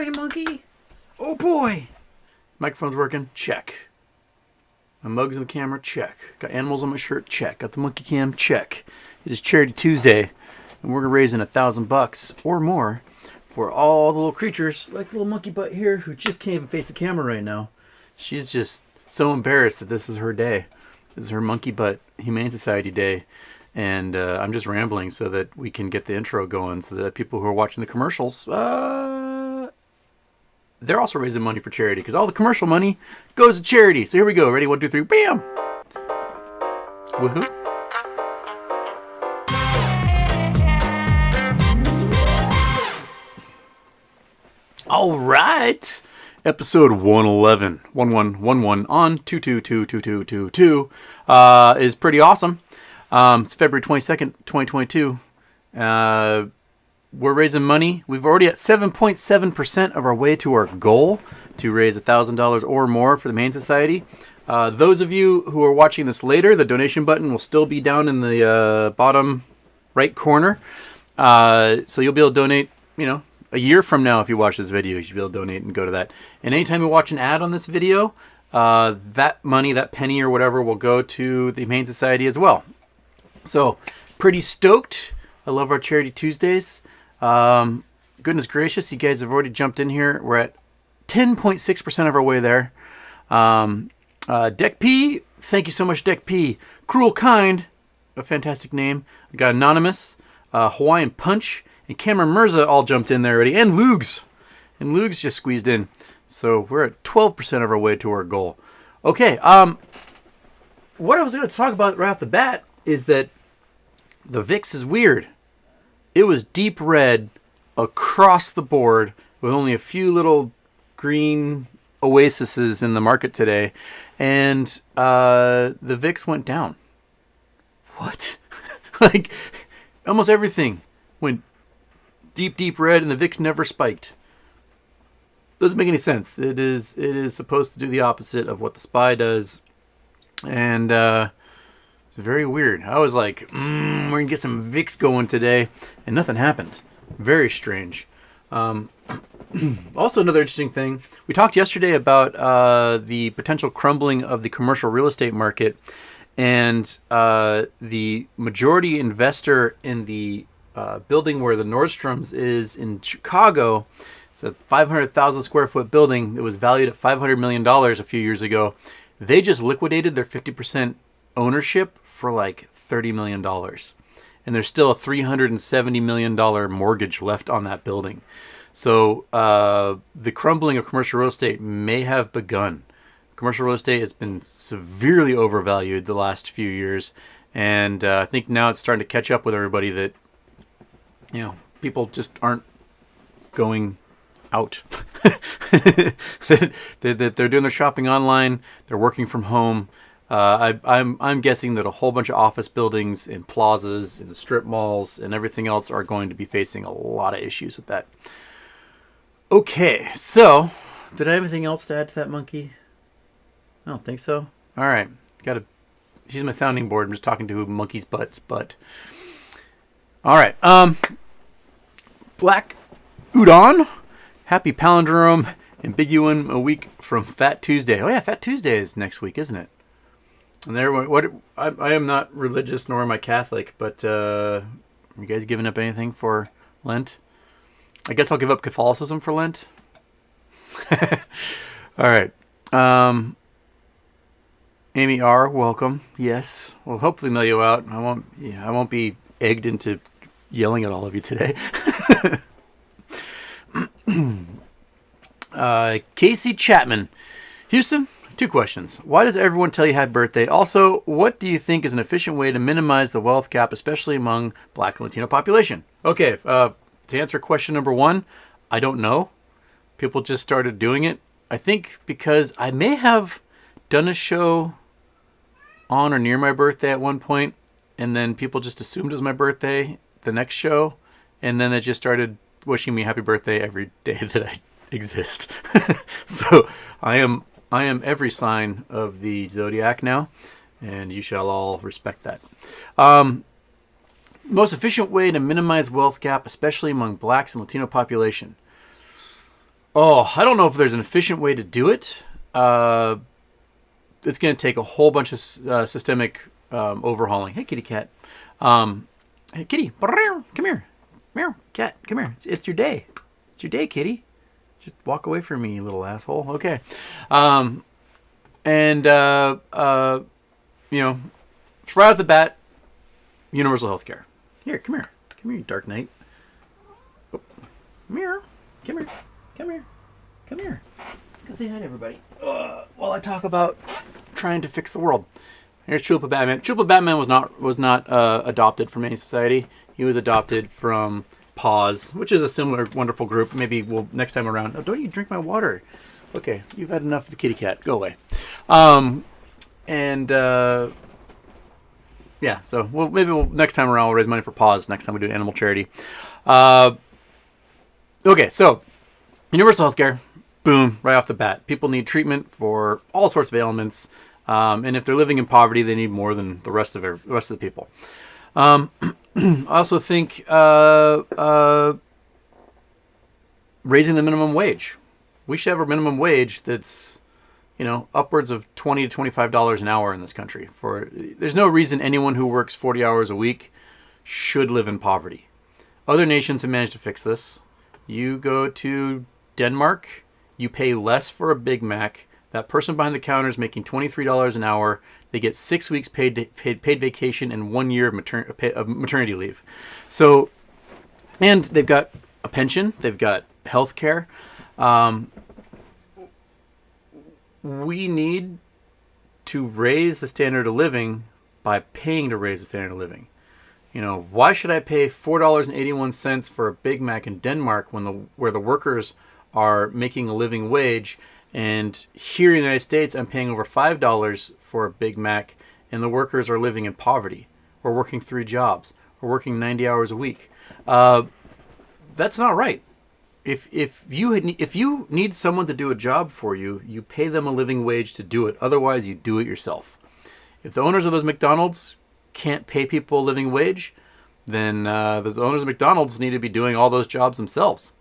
boy, monkey. Oh boy. Microphone's working. Check. My mug's in the camera. Check. Got animals on my shirt. Check. Got the monkey cam. Check. It is Charity Tuesday, and we're raising $1,000 or more for all the little creatures, like the little monkey butt here, who just can't even face the camera right now. She's just so embarrassed that this is her day. This is her monkey butt Humane Society day. And I'm just rambling so that we can get the intro going, so that people who are watching the commercials, they're also raising money for charity, because all the commercial money goes to charity. So here we go. Ready? 1, 2, 3. Bam! Woohoo! All right. Episode 111, 1111 on 2222222 is pretty awesome. It's February 22nd, 2022. We're raising money. We've already at 7.7% of our way to our goal to raise $1,000 or more for the Humane Society. Those of you who are watching this later, the donation button will still be down in the bottom right corner. So you'll be able to donate, a year from now if you watch this video. You should be able to donate and go to that. And anytime you watch an ad on this video, that money, that penny or whatever, will go to the Humane Society as well. So, pretty stoked. I love our Charity Tuesdays. Goodness gracious, you guys have already jumped in here. We're at 10.6% of our way there. Deck P, thank you so much, Deck P. Cruel Kind, a fantastic name. We got Anonymous, Hawaiian Punch, and Cameron Mirza all jumped in there already. And Lugs. And Lugs just squeezed in. So, we're at 12% of our way to our goal. Okay, what I was going to talk about right off the bat is that the VIX is weird. It was deep red across the board with only a few little green oases in the market today, and the VIX went down. What? Like, almost everything went deep red, and the VIX never spiked. Doesn't make any sense. It is supposed to do the opposite of what the SPY does, and it's very weird. I was like, we're going to get some VIX going today, and nothing happened. Very strange. Also, another interesting thing, we talked yesterday about the potential crumbling of the commercial real estate market, and the majority investor in the building where the Nordstrom's is in Chicago. It's a 500,000 square foot building that was valued at $500 million a few years ago. They just liquidated their 50% ownership for like $30 million. And there's still a $370 million mortgage left on that building. So the crumbling of commercial real estate may have begun. Commercial real estate has been severely overvalued the last few years. And I think now it's starting to catch up with everybody that, people just aren't going out. They're doing their shopping online. They're working from home. I'm guessing that a whole bunch of office buildings and plazas and the strip malls and everything else are going to be facing a lot of issues with that. Okay, so did I have anything else to add to that monkey? I don't think so. All right, she's my sounding board. I'm just talking to monkey's butt. All right, Black Udon. Happy palindrome ambiguum a week from Fat Tuesday. Oh yeah, Fat Tuesday is next week, isn't it? And I am not religious nor am I Catholic, but are you guys giving up anything for Lent? I guess I'll give up Catholicism for Lent. All right. Amy R, welcome. Yes, we'll hopefully mail you out. I won't be egged into yelling at all of you today. Casey Chapman, Houston. 2 questions. Why does everyone tell you happy birthday? Also, what do you think is an efficient way to minimize the wealth gap, especially among Black and Latino population? Okay, to answer question number 1, I don't know. People just started doing it. I think because I may have done a show on or near my birthday at one point, and then people just assumed it was my birthday the next show, and then they just started wishing me happy birthday every day that I exist. So I am every sign of the zodiac now, and you shall all respect that. Most efficient way to minimize wealth gap, especially among Blacks and Latino population. Oh, I don't know if there's an efficient way to do it. It's going to take a whole bunch of systemic overhauling. Hey, kitty cat. Hey, kitty, come here. Meow, cat, come here. It's your day. It's your day, kitty. Just walk away from me, you little asshole. Okay. And right off the bat, universal health care. Here, come here. Come here, you Dark Knight. Oh. Come here. Come here. Come here. Come here. Go say hi to everybody. While I talk about trying to fix the world. Here's Chupa Batman. Chupa Batman was not adopted from any society. He was adopted from Paws, which is a similar wonderful group. Maybe we'll next time around. Oh, don't you drink my water? Okay, you've had enough of the kitty cat. Go away. So maybe next time around we'll raise money for Paws. Next time we do an animal charity. Okay, so universal healthcare. Boom, right off the bat. People need treatment for all sorts of ailments. And if they're living in poverty, they need more than the rest of the people. I also think raising the minimum wage. We should have a minimum wage that's, upwards of $20 to $25 an hour in this country. There's no reason anyone who works 40 hours a week should live in poverty. Other nations have managed to fix this. You go to Denmark, you pay less for a Big Mac. That person behind the counter is making $23 an hour. They get 6 weeks paid vacation and 1 year of maternity leave. So, and they've got a pension. They've got health care. We need to raise the standard of living by paying to raise the standard of living. Why should I pay $4.81 for a Big Mac in Denmark where the workers are making a living wage? And here in the United States, I'm paying over $5 for a Big Mac, and the workers are living in poverty, or working 3 jobs, or working 90 hours a week. That's not right. If you need someone to do a job for you, you pay them a living wage to do it. Otherwise, you do it yourself. If the owners of those McDonald's can't pay people a living wage, then the owners of McDonald's need to be doing all those jobs themselves.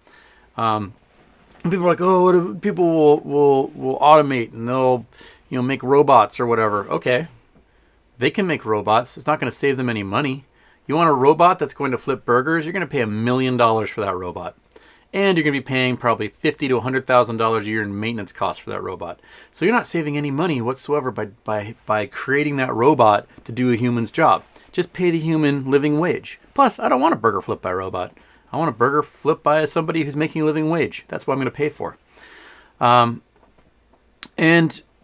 People are like, oh, people will automate and they'll, make robots or whatever. Okay, they can make robots. It's not going to save them any money. You want a robot that's going to flip burgers? You're going to pay $1 million for that robot, and you're going to be paying probably $50,000 to $100,000 a year in maintenance costs for that robot. So you're not saving any money whatsoever by creating that robot to do a human's job. Just pay the human living wage. Plus, I don't want a burger flipped by a robot. I want a burger flipped by somebody who's making a living wage. That's what I'm going to pay for. And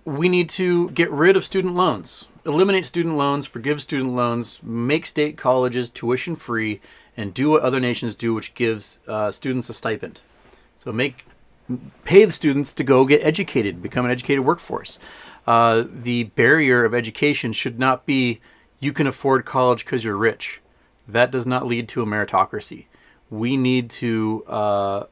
we need to get rid of student loans. Eliminate student loans, forgive student loans, make state colleges tuition free, and do what other nations do, which gives students a stipend. So pay the students to go get educated, become an educated workforce. The barrier of education should not be you can afford college because you're rich. That does not lead to a meritocracy. We need to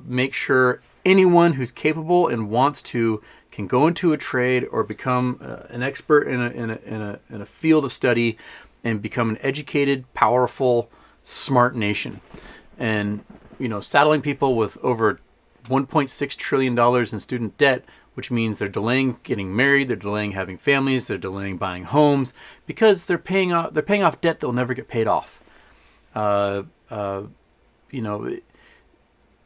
make sure anyone who's capable and wants to can go into a trade or become an expert in a field of study and become an educated, powerful, smart nation. And saddling people with over $1.6 trillion in student debt, which means they're delaying getting married, they're delaying having families, they're delaying buying homes because they're paying off debt that will never get paid off.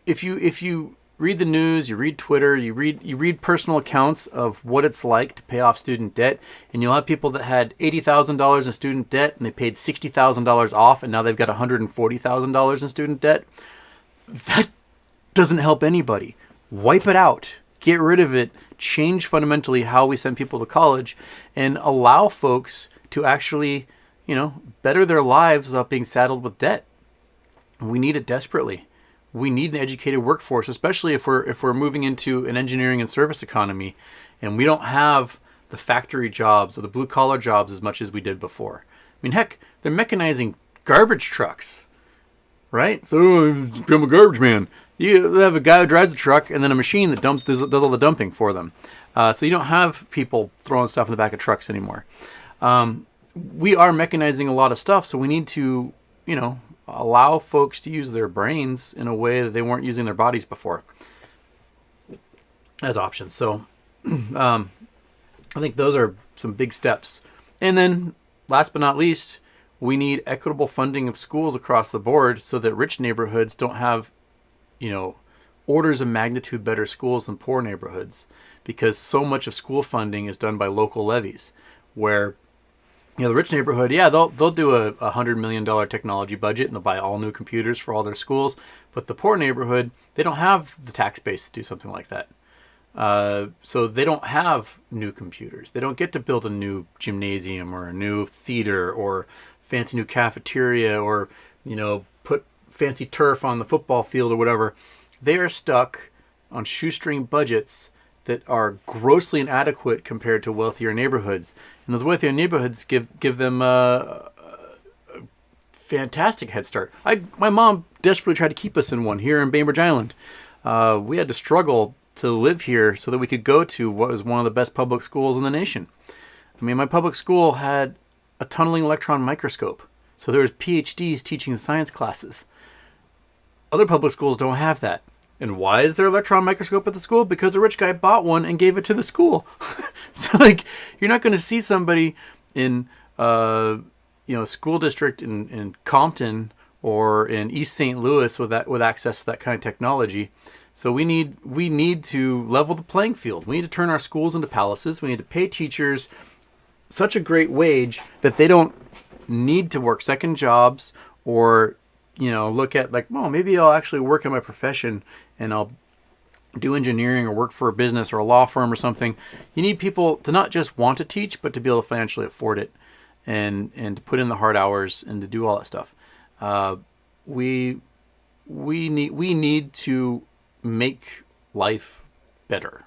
If you read the news, you read Twitter, you read personal accounts of what it's like to pay off student debt, and you'll have people that had $80,000 in student debt and they paid $60,000 off, and now they've got $140,000 in student debt. That doesn't help anybody. Wipe it out. Get rid of it. Change fundamentally how we send people to college, and allow folks to actually, better their lives without being saddled with debt. We need it desperately. We need an educated workforce, especially if we're moving into an engineering and service economy, and we don't have the factory jobs or the blue collar jobs as much as we did before. I mean, heck, they're mechanizing garbage trucks, right? So I'm a garbage man. You have a guy who drives the truck and then a machine that does all the dumping for them. So you don't have people throwing stuff in the back of trucks anymore. We are mechanizing a lot of stuff, so we need to, allow folks to use their brains in a way that they weren't using their bodies before. as options. So I think those are some big steps. And then last but not least, we need equitable funding of schools across the board so that rich neighborhoods don't have, orders of magnitude better schools than poor neighborhoods, because so much of school funding is done by local levies, where the rich neighborhood, they'll do a $100 million technology budget and they'll buy all new computers for all their schools. But the poor neighborhood, they don't have the tax base to do something like that. So they don't have new computers. They don't get to build a new gymnasium or a new theater or fancy new cafeteria or, put fancy turf on the football field or whatever. They are stuck on shoestring budgets that are grossly inadequate compared to wealthier neighborhoods. And those wealthier neighborhoods give them a fantastic head start. My mom desperately tried to keep us in one here in Bainbridge Island. We had to struggle to live here so that we could go to what was one of the best public schools in the nation. I mean, my public school had a tunneling electron microscope. So there was PhDs teaching the science classes. Other public schools don't have that. And why is there an electron microscope at the school? Because a rich guy bought one and gave it to the school. So, you're not going to see somebody in, a school district in Compton or in East St. Louis with access to that kind of technology. So we need to level the playing field. We need to turn our schools into palaces. We need to pay teachers such a great wage that they don't need to work second jobs or look at maybe I'll actually work in my profession and I'll do engineering or work for a business or a law firm or something. You need people to not just want to teach, but to be able to financially afford it and to put in the hard hours and to do all that stuff. We need to make life better.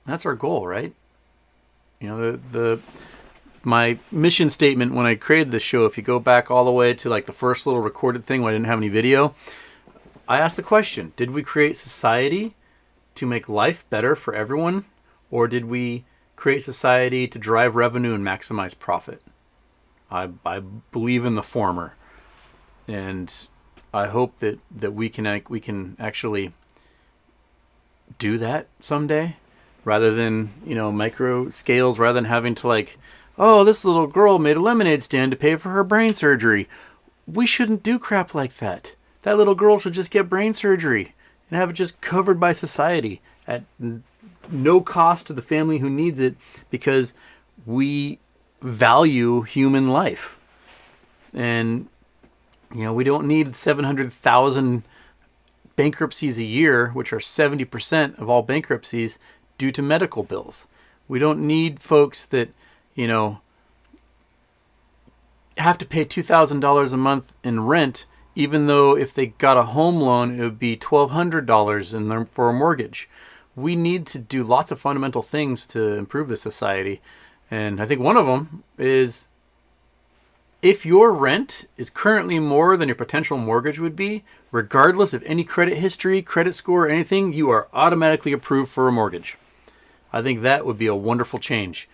That's our goal, right? My mission statement when I created this show, if you go back all the way to the first little recorded thing when I didn't have any video, I asked the question, did we create society to make life better for everyone? Or did we create society to drive revenue and maximize profit? I believe in the former. And I hope that we can actually do that someday, rather than, micro scales, rather than having to this little girl made a lemonade stand to pay for her brain surgery. We shouldn't do crap like that. That little girl should just get brain surgery and have it just covered by society at no cost to the family who needs it, because we value human life. And, we don't need 700,000 bankruptcies a year, which are 70% of all bankruptcies, due to medical bills. We don't need folks that, have to pay $2,000 a month in rent, even though if they got a home loan, it would be $1,200 for a mortgage. We need to do lots of fundamental things to improve the society. And I think one of them is, if your rent is currently more than your potential mortgage would be, regardless of any credit history, credit score, or anything, you are automatically approved for a mortgage. I think that would be a wonderful change.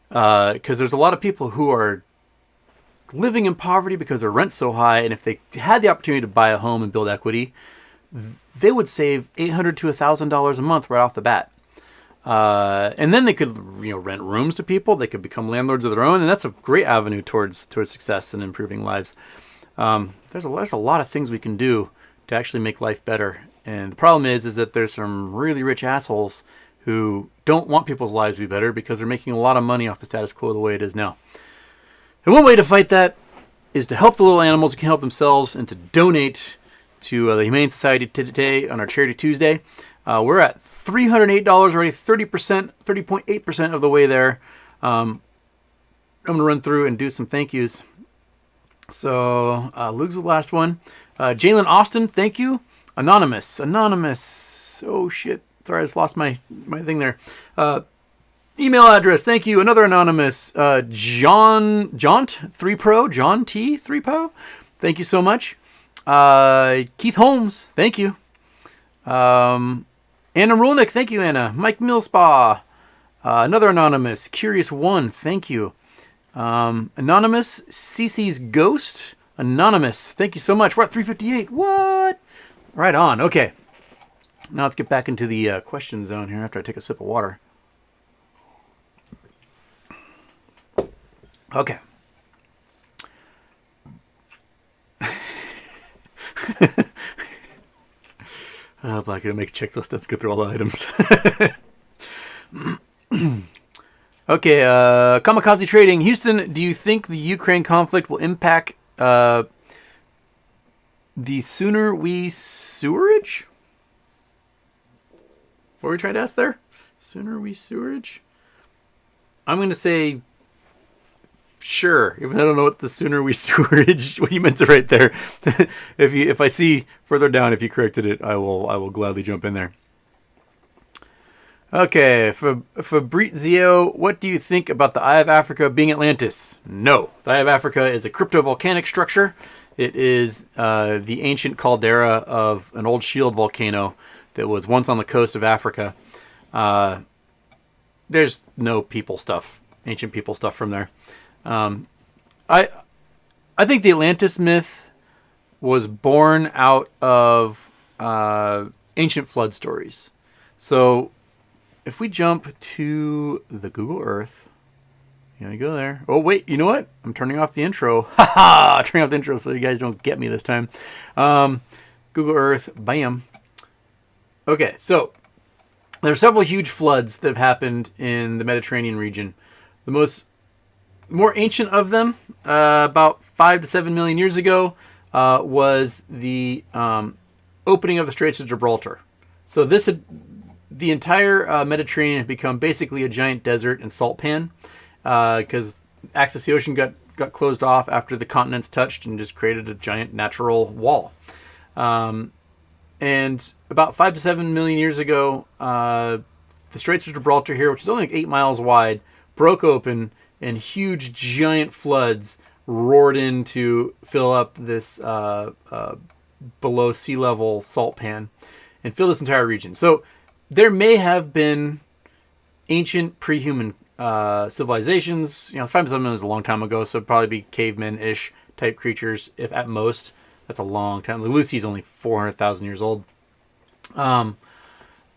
Because there's a lot of people who are living in poverty because their rent's so high, and if they had the opportunity to buy a home and build equity, they would save $800 to $1,000 a month right off the bat. And then they could rent rooms to people. They could become landlords of their own, and that's a great avenue towards success and improving lives. There's a lot of things we can do to actually make life better. And the problem is that there's some really rich assholes who don't want people's lives to be better because they're making a lot of money off the status quo the way it is now. And one way to fight that is to help the little animals who can help themselves, and to donate to the Humane Society today on our Charity Tuesday. We're at $308 already, 30.8% of the way there. I'm going to run through and do some thank yous. So Luke's the last one. Jalen Austin, thank you. Anonymous. Oh, shit. Sorry, I just lost my thing there. Email address, thank you. Another anonymous. John T 3 Pro. Thank you so much. Keith Holmes, thank you. Anna Rolnick, thank you, Anna. Mike Millspa. Another anonymous. Curious One, thank you. Anonymous. CC's Ghost. Anonymous, thank you so much. We're at 358. What? Right on. Okay. Now let's get back into the question zone here after I take a sip of water. Okay. Black, it makes checklist. Let's go through all the items. Okay, Kamikaze Trading. Houston, do you think the Ukraine conflict will impact the sooner we sewerage? What were we trying to ask there? Sooner we sewerage? I'm going to say sure, even though I don't know what the sooner we sewerage, what you meant to write there. If I see further down, if you corrected it, I will gladly jump in there. Okay, Fabrizio, what do you think about the Eye of Africa being Atlantis? No, the Eye of Africa is a cryptovolcanic structure. It is the ancient caldera of an old shield volcano that was once on the coast of Africa. There's no people stuff, ancient people stuff from there. I think the Atlantis myth was born out of ancient flood stories. So if we jump to the Google Earth, you gotta go there. Oh wait, you know what? I'm turning off the intro. Haha! Turning off the intro so you guys don't get me this time. Google Earth, bam. Okay, so there are several huge floods that have happened in the Mediterranean region. The more ancient of them, about 5 to 7 million years ago, was the opening of the Straits of Gibraltar. So the entire Mediterranean had become basically a giant desert and salt pan because access to the ocean got closed off after the continents touched and just created a giant natural wall. And about 5 to 7 million years ago, the Straits of Gibraltar here, which is only like 8 miles wide, broke open and huge giant floods roared in to fill up this below sea level salt pan and fill this entire region. So there may have been ancient pre-human civilizations. 5 to 7 million is a long time ago, so it'd probably be cavemen-ish type creatures, if at most. That's a long time. Lucy's only 400,000 years old. So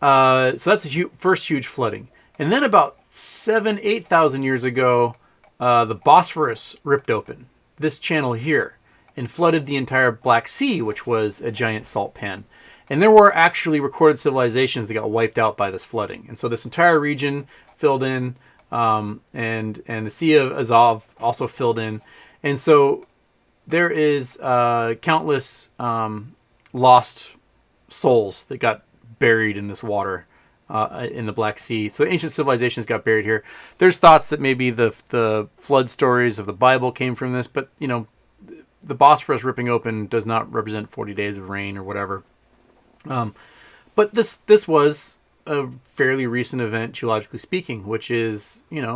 that's the first huge flooding. And then about 8,000 years ago, the Bosphorus ripped open, this channel here, and flooded the entire Black Sea, which was a giant salt pan. And there were actually recorded civilizations that got wiped out by this flooding. And so this entire region filled in, and the Sea of Azov also filled in. And so there is countless lost souls that got buried in this water in the Black Sea. So ancient civilizations got buried here. There's thoughts that maybe the flood stories of the Bible came from this, but the Bosphorus ripping open does not represent 40 days of rain or whatever. But this was a fairly recent event, geologically speaking, which is within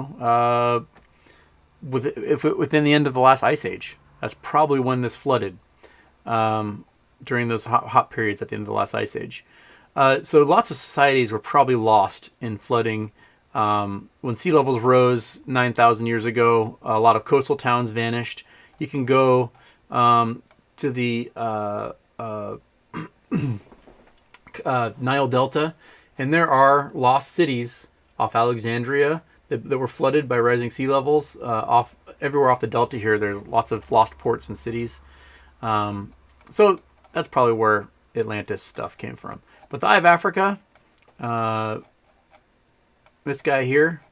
the end of the last ice age. That's probably when this flooded, during those hot periods at the end of the last ice age. So lots of societies were probably lost in flooding. When sea levels rose 9,000 years ago, a lot of coastal towns vanished. You can go to the Nile Delta, and there are lost cities off Alexandria that were flooded by rising sea levels. Everywhere off the Delta here, there's lots of lost ports and cities. So that's probably where Atlantis stuff came from. But the Eye of Africa, this guy here,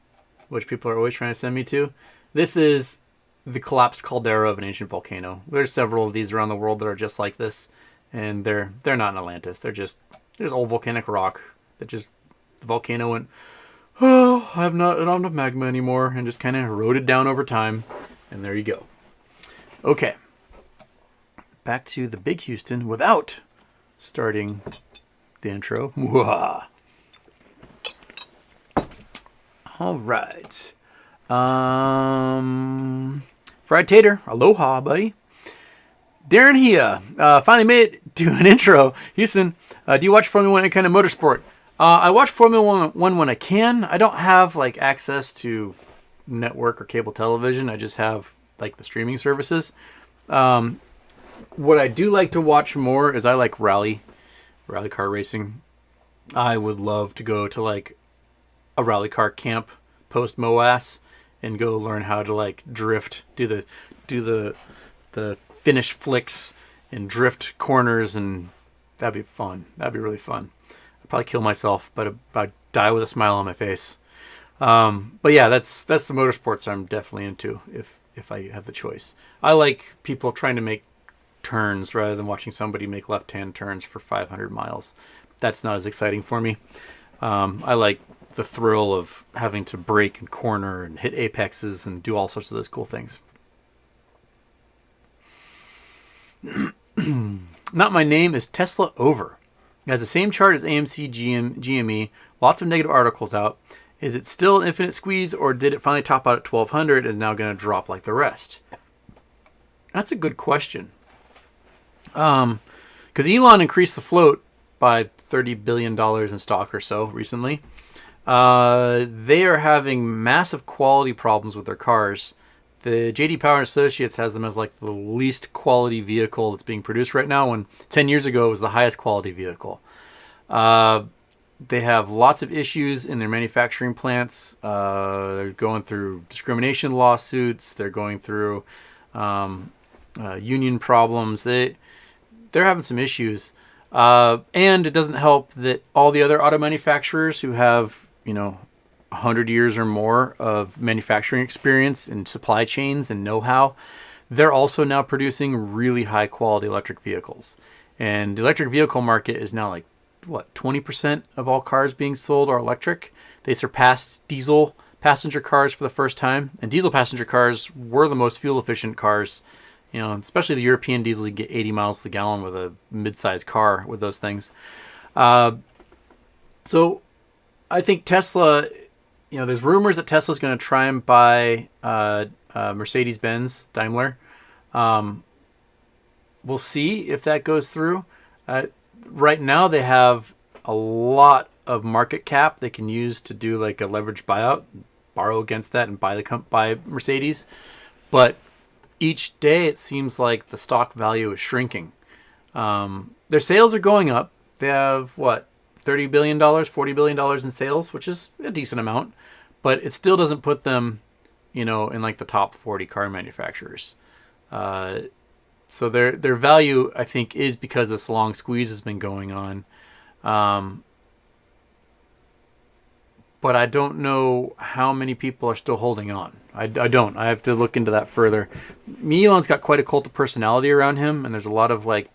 which people are always trying to send me to, this is the collapsed caldera of an ancient volcano. There's several of these around the world that are just like this, and they're not in Atlantis. They're just old volcanic rock that just the volcano went, oh, I don't have enough magma anymore, and just kind of eroded down over time, and there you go. Okay, back to the Big Houston without starting the intro. All right. Fried Tater, aloha, buddy. Darren Hia, finally made it to an intro. Houston, do you watch Formula 1 and kind of motorsport? I watch Formula 1 when I can. I don't have access to network or cable television. I just have the streaming services. What I do like to watch more is I like rally car racing. I would love to go to like a rally car camp post MOAS and go learn how to like drift, do the finish flicks and drift corners, and that'd be fun. That'd be really fun. I'd probably kill myself, but I'd die with a smile on my face. But yeah, that's the motorsports I'm definitely into if I have the choice. I like people trying to make turns rather than watching somebody make left-hand turns for 500 miles. That's not as exciting for me. I like the thrill of having to brake and corner and hit apexes and do all sorts of those cool things. Not my name is Tesla over. It has the same chart as AMC GME. Lots of negative articles out. Is it still an infinite squeeze, or did it finally top out at 1200 and now going to drop like the rest? That's a good question. Because Elon increased the float by $30 billion in stock or so recently. They are having massive quality problems with their cars. The JD Power Associates has them as like the least quality vehicle that's being produced right now, when 10 years ago it was the highest quality vehicle. They have lots of issues in their manufacturing plants. They're going through discrimination lawsuits. They're going through union problems. They're having some issues. And it doesn't help that all the other auto manufacturers who have, 100 years or more of manufacturing experience in supply chains and know-how, they're also now producing really high quality electric vehicles. And the electric vehicle market is now like, 20% of all cars being sold are electric. They surpassed diesel passenger cars for the first time. And diesel passenger cars were the most fuel efficient cars. Especially the European diesels, you get 80 miles to the gallon with a mid-sized car with those things. So I think Tesla, there's rumors that Tesla's going to try and buy Mercedes-Benz, Daimler. We'll see if that goes through. Right now they have a lot of market cap they can use to do like a leveraged buyout, borrow against that and buy Mercedes. But each day it seems like the stock value is shrinking. Their sales are going up. They have $30 billion, $40 billion in sales, which is a decent amount, but it still doesn't put them, in like the top 40 car manufacturers. So their value, I think, is because this long squeeze has been going on. But I don't know how many people are still holding on. I don't. I have to look into that further. Elon's got quite a cult of personality around him, and there's a lot of like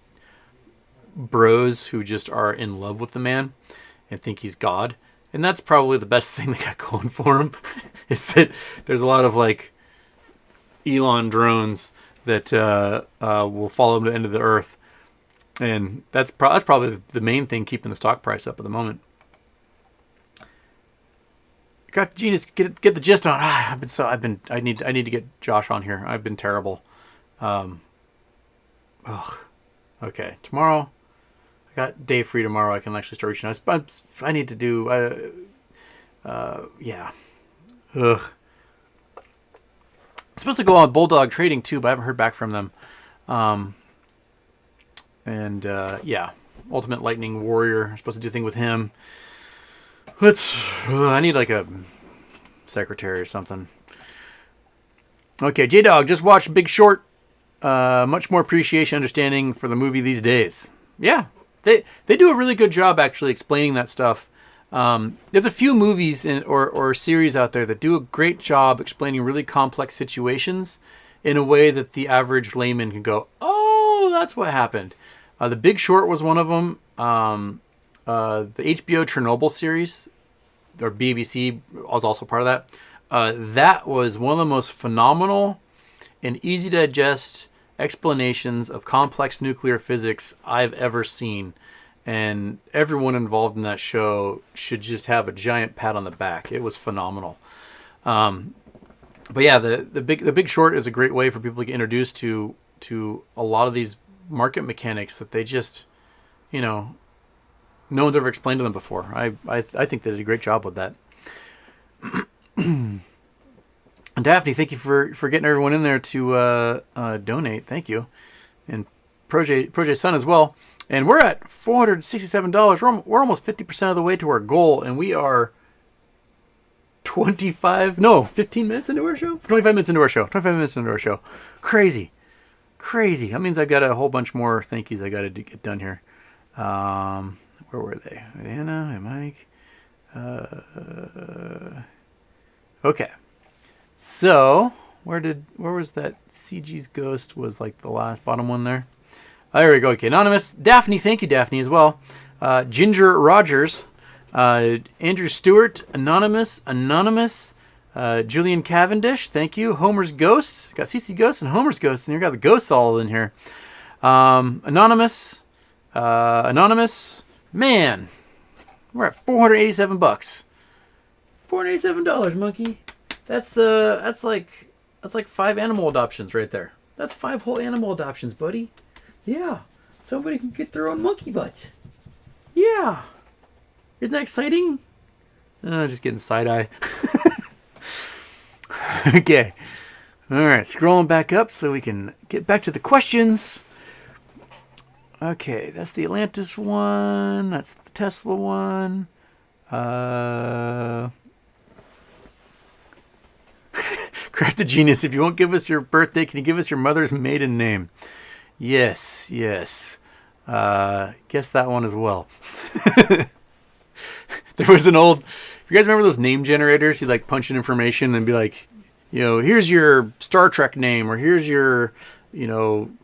bros who just are in love with the man and think he's God. And that's probably the best thing they got going for him, is that there's a lot of like Elon drones that will follow him to the end of the earth. And that's probably the main thing keeping the stock price up at the moment. Got Genius, get the gist on. I need to get Josh on here. I've been terrible. Okay, tomorrow I got day free tomorrow. I can actually start reaching out. I need to do yeah. I'm supposed to go on Bulldog Trading too, but I haven't heard back from them. Yeah, Ultimate Lightning Warrior. I'm supposed to do a thing with him. I need like a secretary or something. Okay, J-Dog, just watched Big Short. Much more appreciation, understanding for the movie these days. Yeah, they do a really good job actually explaining that stuff. There's a few movies or series out there that do a great job explaining really complex situations in a way that the average layman can go, oh, that's what happened. The Big Short was one of them. The HBO Chernobyl series, or BBC, was also part of that. That was one of the most phenomenal and easy to digest explanations of complex nuclear physics I've ever seen. And everyone involved in that show should just have a giant pat on the back. It was phenomenal. But yeah, the Big Short is a great way for people to get introduced to a lot of these market mechanics that they just, no one's ever explained to them before. I think they did a great job with that. And Daphne, thank you for getting everyone in there to donate. Thank you. And Project Sun as well. And we're at $467. We're almost 50% of the way to our goal, and we are 15 minutes into our show? 25 minutes into our show. 25 minutes into our show. Crazy. That means I've got a whole bunch more thank yous I got to get done here. Where were they? Anna and Mike. Okay. So, where was that? CG's Ghost was like the last bottom one there. There we go. Okay, Anonymous. Daphne, thank you, Daphne, as well. Ginger Rogers. Andrew Stewart. Anonymous. Julian Cavendish, thank you. Homer's Ghosts. Got CC Ghosts and Homer's Ghosts, and you got the ghosts all in here. Anonymous. Man, we're at $487. $487, monkey. That's like 5 animal adoptions right there. That's 5 whole animal adoptions, buddy. Yeah. Somebody can get their own monkey butt. Yeah. Isn't that exciting? Just getting side-eye. Okay. All right. Scrolling back up so we can get back to the questions. Okay. That's the Atlantis one. That's the Tesla one. Crafted Genius, if you won't give us your birthday, can you give us your mother's maiden name? Yes. Guess that one as well. There was an old... You guys remember those name generators? You like punch in information and be like, here's your Star Trek name, or here's your,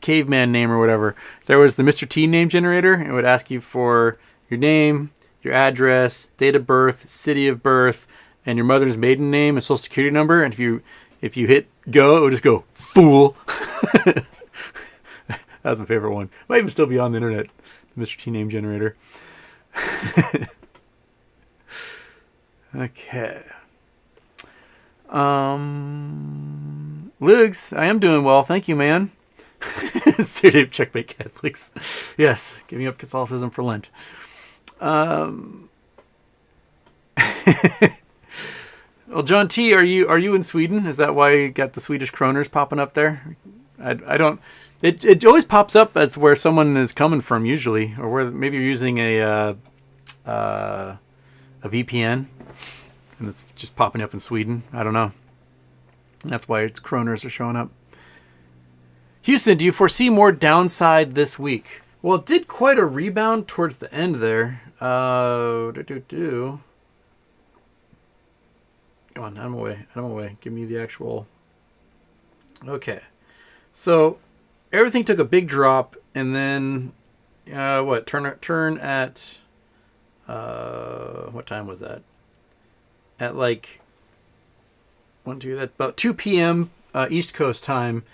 caveman name or whatever. There was the Mr. T name generator. It would ask you for your name, your address, date of birth, city of birth, and your mother's maiden name and social security number. And if you hit go, it would just go, fool. That was my favorite one. Might even still be on the internet, the Mr. T name generator. Okay. Lugs, I am doing well. Thank you, man. Stereotype checkmate Catholics. Yes, giving up Catholicism for Lent. Well, John T, are you in Sweden? Is that why you got the Swedish kroners popping up there? I don't. It always pops up as where someone is coming from usually, or where maybe you're using a VPN. And it's just popping up in Sweden. I don't know. That's why its kroners are showing up. Houston, do you foresee more downside this week? Well, it did quite a rebound towards the end there. Come on, I'm away. Give me the actual... Okay. So, everything took a big drop, and then... Turn at... what time was that? At like about 2 p.m. East Coast time,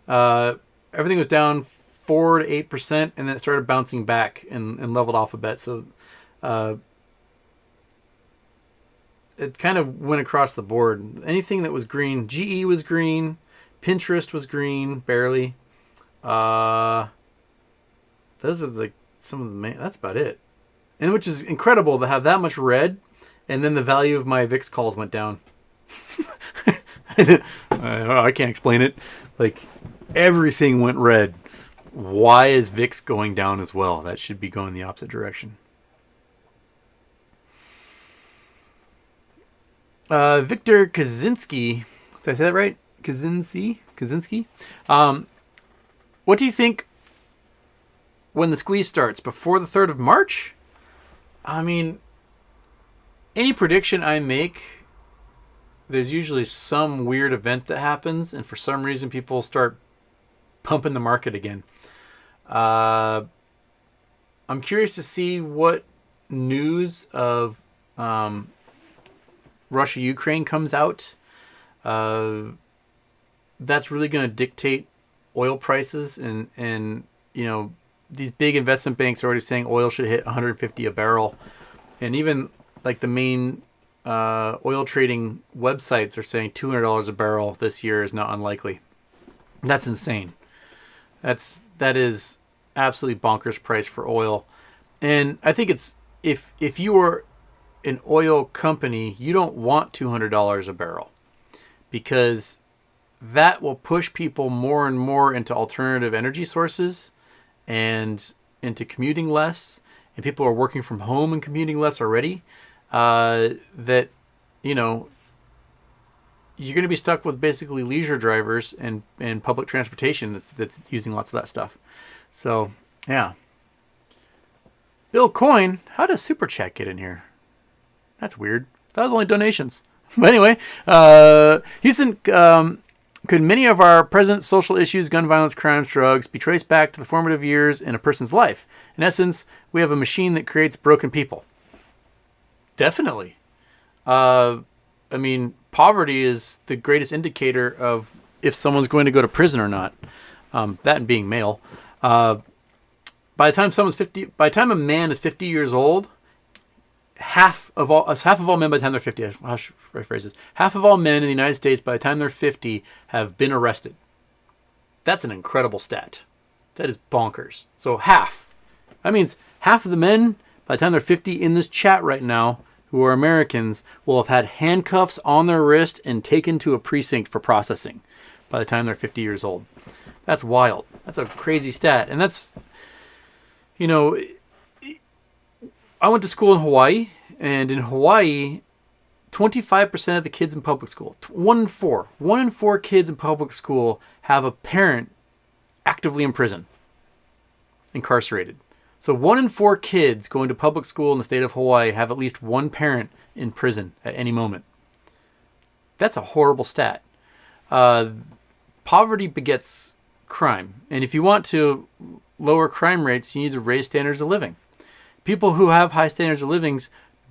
everything was down 4 to 8%, and then it started bouncing back and leveled off a bit. So it kind of went across the board. Anything that was green, GE was green, Pinterest was green, barely. Those are some of the main. That's about it, and which is incredible to have that much red. And then the value of my VIX calls went down. I can't explain it. Like, everything went red. Why is VIX going down as well? That should be going the opposite direction. Victor Kaczynski. Did I say that right? Kaczynski? What do you think when the squeeze starts? Before the 3rd of March? I mean... Any prediction I make, there's usually some weird event that happens, and for some reason people start pumping the market again. I'm curious to see what news of Russia-Ukraine comes out. That's really going to dictate oil prices, and these big investment banks are already saying oil should hit $150 a barrel, and even like the main oil trading websites are saying $200 a barrel this year is not unlikely. That's insane. That is absolutely bonkers price for oil. And I think it's if you are an oil company, you don't want $200 a barrel, because that will push people more and more into alternative energy sources, and into commuting less, and people are working from home and commuting less already, that, you know, you're going to be stuck with basically leisure drivers and public transportation that's using lots of that stuff. So, yeah. Bill Coin, how does Super Chat get in here? That's weird. That was only donations. But anyway, Houston, could many of our present social issues, gun violence, crimes, drugs, be traced back to the formative years in a person's life? In essence, we have a machine that creates broken people. Definitely. I mean, poverty is the greatest indicator of if someone's going to go to prison or not. That and being male. By the time a man is 50 years old, half of all men by the time they're 50, how should I phrase this? Half of all men in the United States by the time they're 50 have been arrested. That's an incredible stat. That is bonkers. So half. That means half of the men by the time they're 50 in this chat right now who are Americans will have had handcuffs on their wrist and taken to a precinct for processing by the time they're 50 years old. That's wild. That's a crazy stat. And that's, you know, I went to school in Hawaii, and in Hawaii, 25% of the kids in public school, 1 in 4 kids in public school have a parent actively in prison, incarcerated. So 1 in 4 kids going to public school in the state of Hawaii have at least one parent in prison at any moment. That's a horrible stat. Poverty begets crime. And if you want to lower crime rates, you need to raise standards of living. People who have high standards of living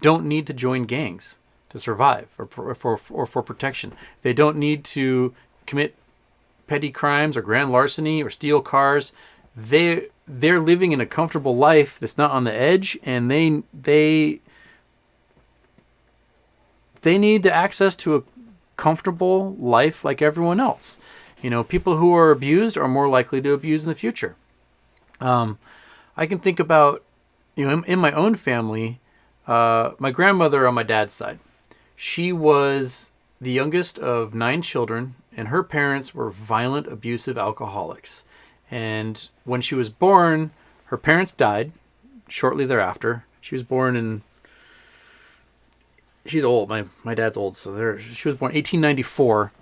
don't need to join gangs to survive or for protection. They don't need to commit petty crimes or grand larceny or steal cars. They're living in a comfortable life that's not on the edge, and they need to access to a comfortable life like everyone else. You know, people who are abused are more likely to abuse in the future. I can think about, you know, in my own family, my grandmother on my dad's side, she was the youngest of 9 children, and her parents were violent, abusive alcoholics. And when she was born, her parents died shortly thereafter. She was born in... She's old. My dad's old, so she was born 1894,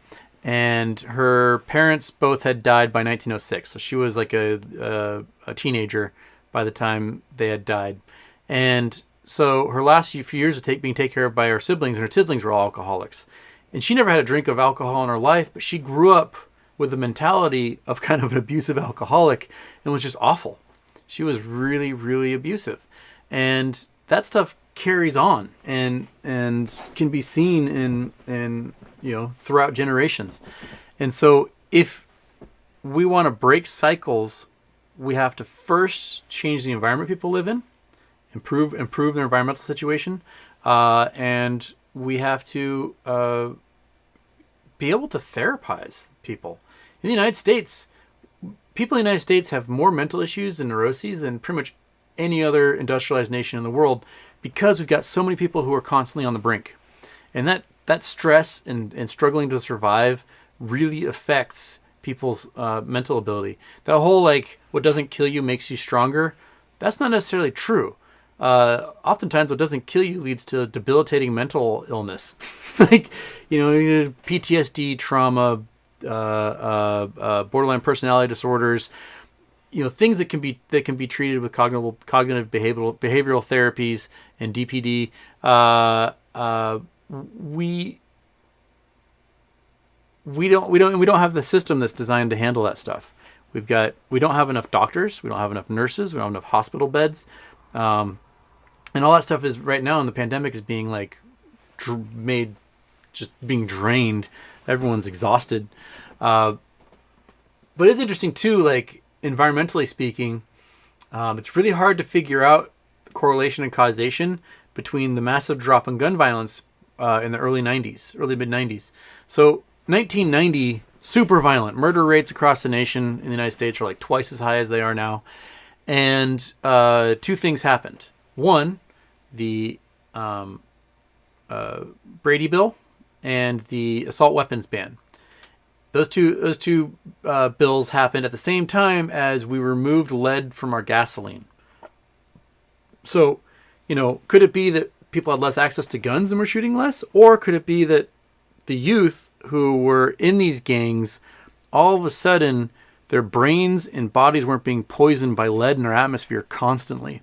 and her parents both had died by 1906. So she was like a teenager by the time they had died. And so her last few years of being taken care of by her siblings, and her siblings were all alcoholics. And she never had a drink of alcohol in her life, but she grew up with the mentality of kind of an abusive alcoholic and was just awful. She was really, really abusive. And that stuff carries on and can be seen in you know, throughout generations. And so if we want to break cycles, we have to first change the environment people live in, improve their environmental situation, and we have to be able to therapize people. In the United States, people in the United States have more mental issues and neuroses than pretty much any other industrialized nation in the world, because we've got so many people who are constantly on the brink. And that stress and struggling to survive really affects people's mental ability. That whole, like, what doesn't kill you makes you stronger, that's not necessarily true. Oftentimes what doesn't kill you leads to debilitating mental illness. Like, you know, PTSD, trauma, borderline personality disorders, you know, things that can be treated with cognitive behavioral therapies and DPD. We don't have the system that's designed to handle that stuff. We don't have enough doctors, we don't have enough nurses, we don't have enough hospital beds, and all that stuff is right now in the pandemic is being like being drained. Everyone's exhausted. But it's interesting too, like environmentally speaking, it's really hard to figure out the correlation and causation between the massive drop in gun violence in the early mid 90s. So 1990, super violent. Murder rates across the nation in the United States are like twice as high as they are now. And 2 things happened. One, the Brady Bill and the assault weapons ban. Those two bills happened at the same time as we removed lead from our gasoline. So, could it be that people had less access to guns and were shooting less? Or could it be that the youth who were in these gangs, all of a sudden, their brains and bodies weren't being poisoned by lead in our atmosphere constantly?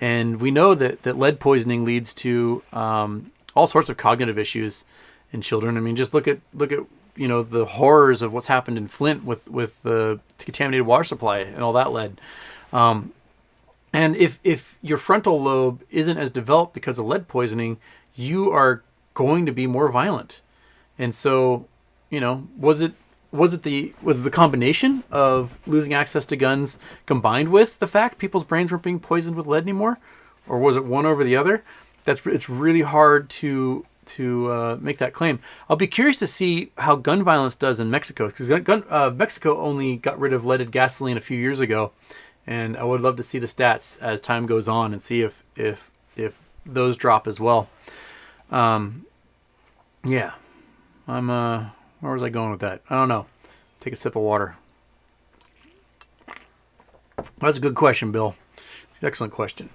And we know that lead poisoning leads to all sorts of cognitive issues in children. I mean, just look at the horrors of what's happened in Flint with the contaminated water supply and all that lead. And if your frontal lobe isn't as developed because of lead poisoning, you are going to be more violent. And so, was the combination of losing access to guns combined with the fact people's brains weren't being poisoned with lead anymore, or was it one over the other? It's really hard to make that claim. I'll be curious to see how gun violence does in Mexico, because Mexico only got rid of leaded gasoline a few years ago, and I would love to see the stats as time goes on and see if those drop as well. Yeah, where was I going with that? I don't know. Take a sip of water. That's a good question, Bill. It's an excellent question.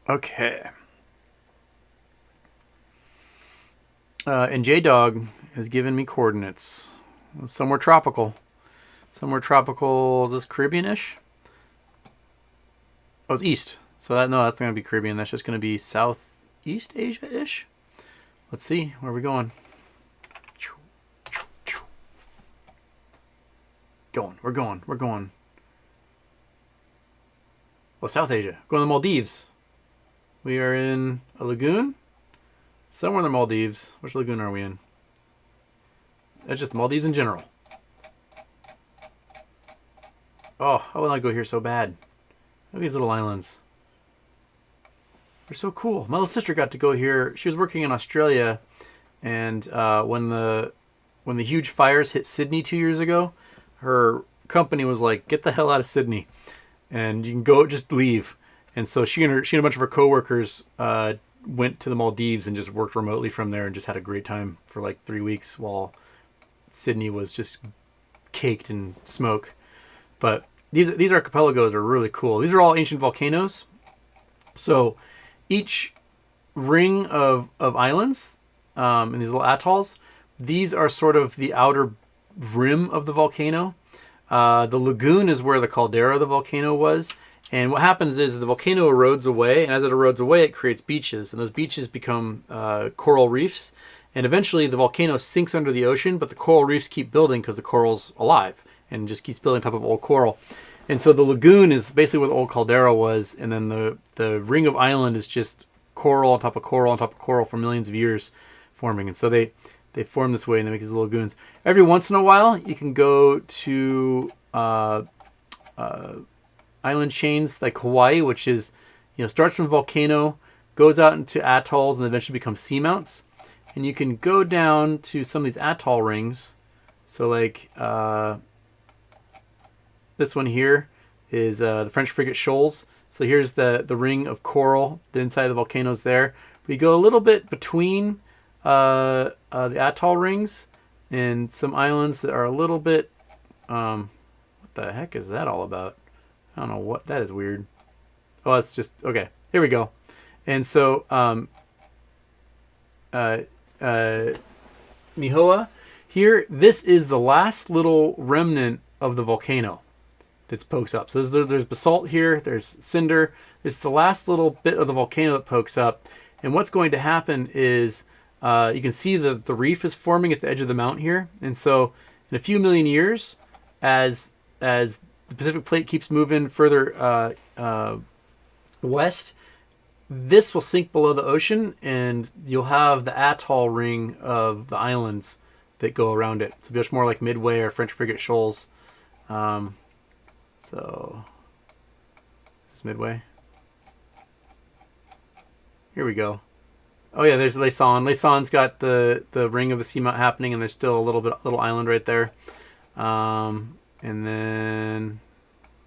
Okay. And J-Dog has given me coordinates. Somewhere tropical. Is this Caribbean-ish? Oh, it's east. So that's not going to be Caribbean. That's just going to be Southeast Asia-ish. Let's see. Where are we going? We're going. Well, South Asia. Going to the Maldives. We are in a lagoon. Somewhere in the Maldives. Which lagoon are we in? That's just the Maldives in general. Oh, I would not go here so bad. Look at these little islands. They're so cool. My little sister got to go here. She was working in Australia, and when the huge fires hit Sydney 2 years ago, her company was like, "Get the hell out of Sydney, and you can go, just leave." And so she and a bunch of her coworkers went to the Maldives and just worked remotely from there and just had a great time for like 3 weeks while Sydney was just caked in smoke. But these archipelagos are really cool. These are all ancient volcanoes. So each ring of islands and these little atolls, these are sort of the outer rim of the volcano. The lagoon is where the caldera of the volcano was. And what happens is the volcano erodes away, and as it erodes away, it creates beaches. And those beaches become coral reefs. And eventually the volcano sinks under the ocean, but the coral reefs keep building because the coral's alive and just keeps building on top of old coral. And so the lagoon is basically where the old caldera was, and then the ring of island is just coral on top of coral on top of coral for millions of years forming. And so they form this way and they make these little lagoons. Every once in a while, you can go to island chains like Hawaii, which is, starts from a volcano, goes out into atolls, and eventually becomes seamounts. And you can go down to some of these atoll rings. So like this one here is the French frigate shoals. So here's the ring of coral, the inside of the volcano's there. We go a little bit between the atoll rings and some islands that are a little bit, what the heck is that all about? I don't know what, that is weird. Oh, it's just, okay, here we go. And so, Mihoa, here, this is the last little remnant of the volcano that pokes up. So there's basalt here, there's cinder. It's the last little bit of the volcano that pokes up. And what's going to happen is, you can see the reef is forming at the edge of the mountain here. And so in a few million years, as the Pacific Plate keeps moving further west, this will sink below the ocean, and you'll have the atoll ring of the islands that go around it. So much more like Midway or French frigate shoals. So is this Midway? Here we go. Oh yeah, there's Laysan. Laysan's got the ring of the seamount happening, and there's still a little island right there. And then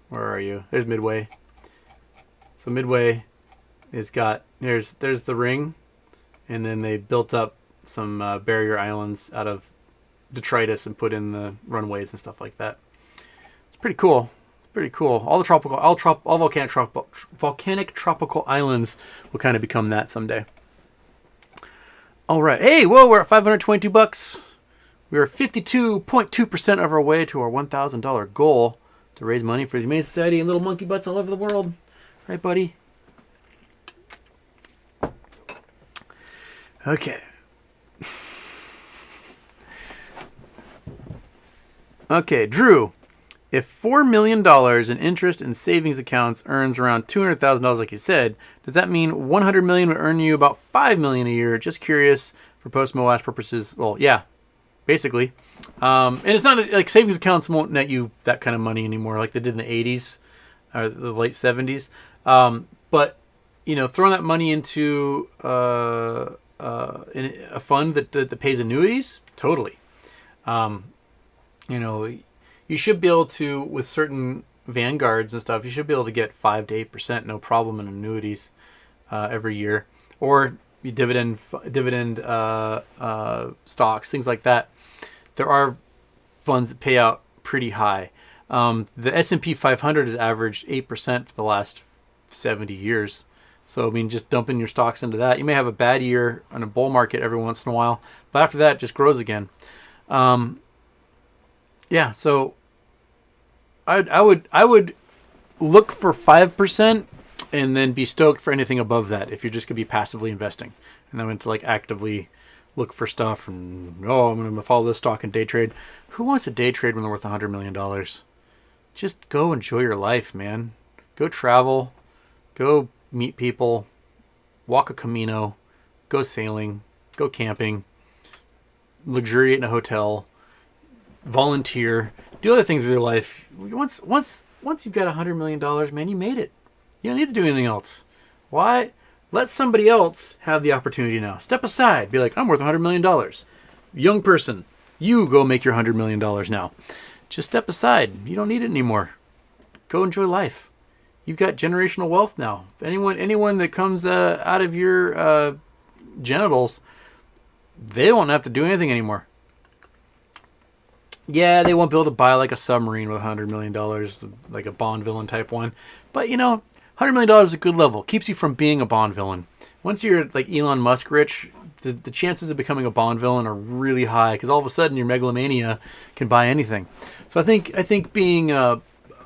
where are you? There's Midway. So Midway is got there's the ring, and then they built up some barrier islands out of detritus and put in the runways and stuff like that. It's pretty cool. It's pretty cool. All volcanic tropical islands will kind of become that someday. All right. Hey, whoa, we're at $522. We are 52.2% of our way to our $1,000 goal to raise money for the Humane Society and little monkey butts all over the world. Right, buddy? Okay. Okay, Drew. If $4 million in interest and savings accounts earns around $200,000, like you said, does that mean $100 million would earn you about $5 million a year? Just curious for post-MOAS purposes. Well, yeah, basically. And it's not like savings accounts won't net you that kind of money anymore, like they did in the 80s or the late 70s. But throwing that money into in a fund that pays annuities, totally. You should be able to, with certain vanguards and stuff, you should be able to get 5 to 8% no problem in annuities every year, or you dividend stocks, things like that. There are funds that pay out pretty high. The S&P 500 has averaged 8% for the last 70 years. So, just dumping your stocks into that. You may have a bad year on a bull market every once in a while, but after that, it just grows again. Yeah, so I would look for 5% and then be stoked for anything above that if you're just gonna be passively investing. And then to actively look for stuff and I'm gonna follow this stock and day trade. Who wants to day trade when they're worth $100 million? Just go enjoy your life, man. Go travel, go meet people, walk a Camino, go sailing, go camping, luxuriate in a hotel, volunteer, do other things with your life. Once you've got $100 million, man, you made it. You don't need to do anything else. Why? Let somebody else have the opportunity now. Step aside. Be like, I'm worth $100 million. Young person, you go make your $100 million now. Just step aside. You don't need it anymore. Go enjoy life. You've got generational wealth now. If anyone that comes out of your genitals, they won't have to do anything anymore. Yeah, they won't be able to buy a submarine with $100 million, like a Bond villain type one. But $100 million is a good level. Keeps you from being a Bond villain. Once you're like Elon Musk rich, the chances of becoming a Bond villain are really high because all of a sudden your megalomania can buy anything. So I think being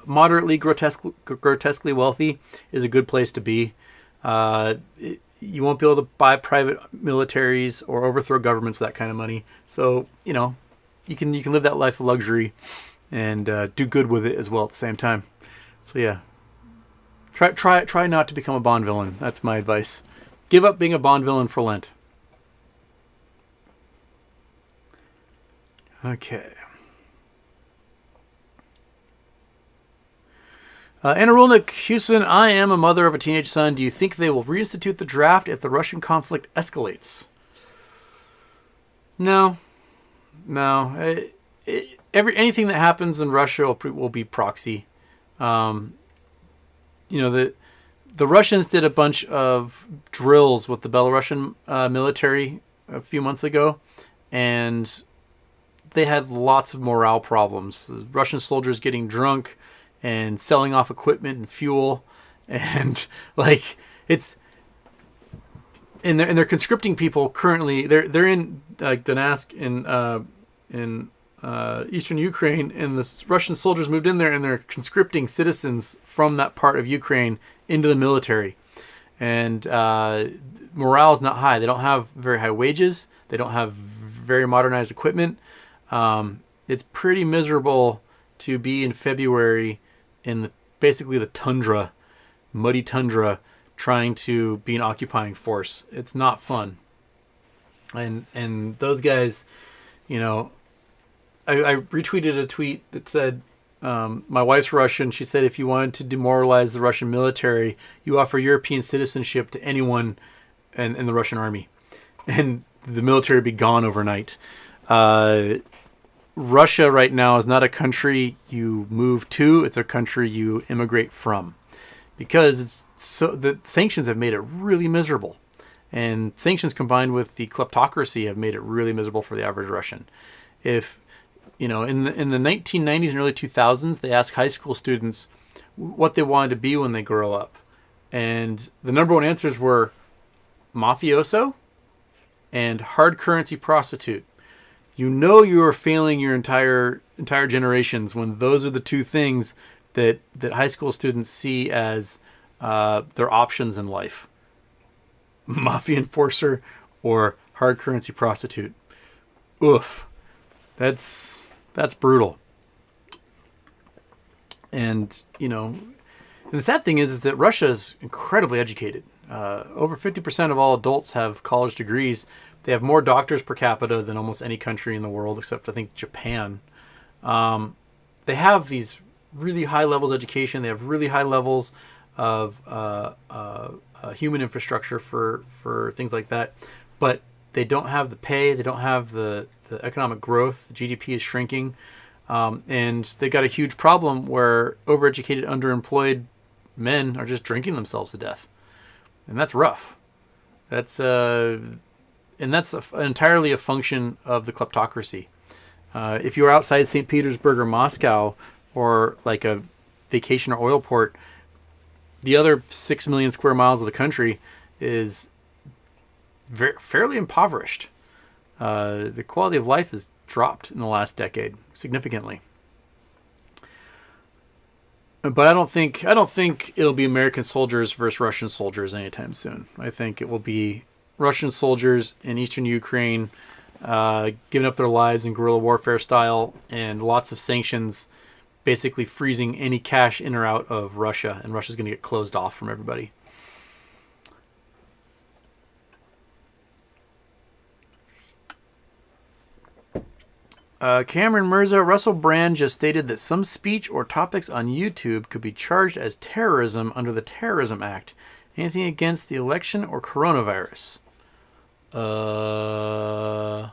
moderately grotesquely wealthy is a good place to be. You won't be able to buy private militaries or overthrow governments with that kind of money. So you can live that life of luxury and do good with it as well at the same time. So yeah, try not to become a Bond villain. That's my advice. Give up being a Bond villain for Lent. Okay. Anna Rulnick, Houston, I am a mother of a teenage son. Do you think they will reinstitute the draft if the Russian conflict escalates? No. Anything that happens in Russia will be proxy. The Russians did a bunch of drills with the Belarusian military a few months ago, and they had lots of morale problems. The Russian soldiers getting drunk and selling off equipment and fuel, and it's. And they're conscripting people currently. They're in Donetsk in eastern Ukraine, and the Russian soldiers moved in there, and they're conscripting citizens from that part of Ukraine into the military. And morale is not high. They don't have very high wages. They don't have very modernized equipment. It's pretty miserable to be in February in basically the tundra, muddy tundra, trying to be an occupying force. It's not fun. And those guys, I retweeted a tweet that said, my wife's Russian. She said, if you wanted to demoralize the Russian military, you offer European citizenship to anyone in the Russian army, and the military would be gone overnight. Russia right now is not a country you move to. It's a country you immigrate from, because the sanctions have made it really miserable. And sanctions combined with the kleptocracy have made it really miserable for the average Russian. If, in the 1990s and early 2000s, they asked high school students, what they wanted to be when they grow up. And the number one answers were mafioso and hard currency prostitute. You are failing your entire generations when those are the two things that high school students see as their options in life. Mafia enforcer or hard currency prostitute. Oof. That's brutal. And, and the sad thing is that Russia is incredibly educated. Over 50% of all adults have college degrees. They have more doctors per capita than almost any country in the world, except I think Japan. They have these really high levels of education. They have really high levels of human infrastructure for things like that. But they don't have the pay. They don't have the economic growth. The GDP is shrinking. And they got a huge problem where overeducated, underemployed men are just drinking themselves to death. And that's rough. That's entirely a function of the kleptocracy. If you're outside St. Petersburg or Moscow or like a vacation or oil port, the other 6 million square miles of the country is fairly impoverished. The quality of life has dropped in the last decade significantly. But I don't think it'll be American soldiers versus Russian soldiers anytime soon. I think it will be Russian soldiers in eastern Ukraine giving up their lives in guerrilla warfare style, and lots of sanctions basically freezing any cash in or out of Russia, and Russia's going to get closed off from everybody. Cameron Mirza, Russell Brand just stated that some speech or topics on YouTube could be charged as terrorism under the Terrorism Act. Anything against the election or coronavirus? I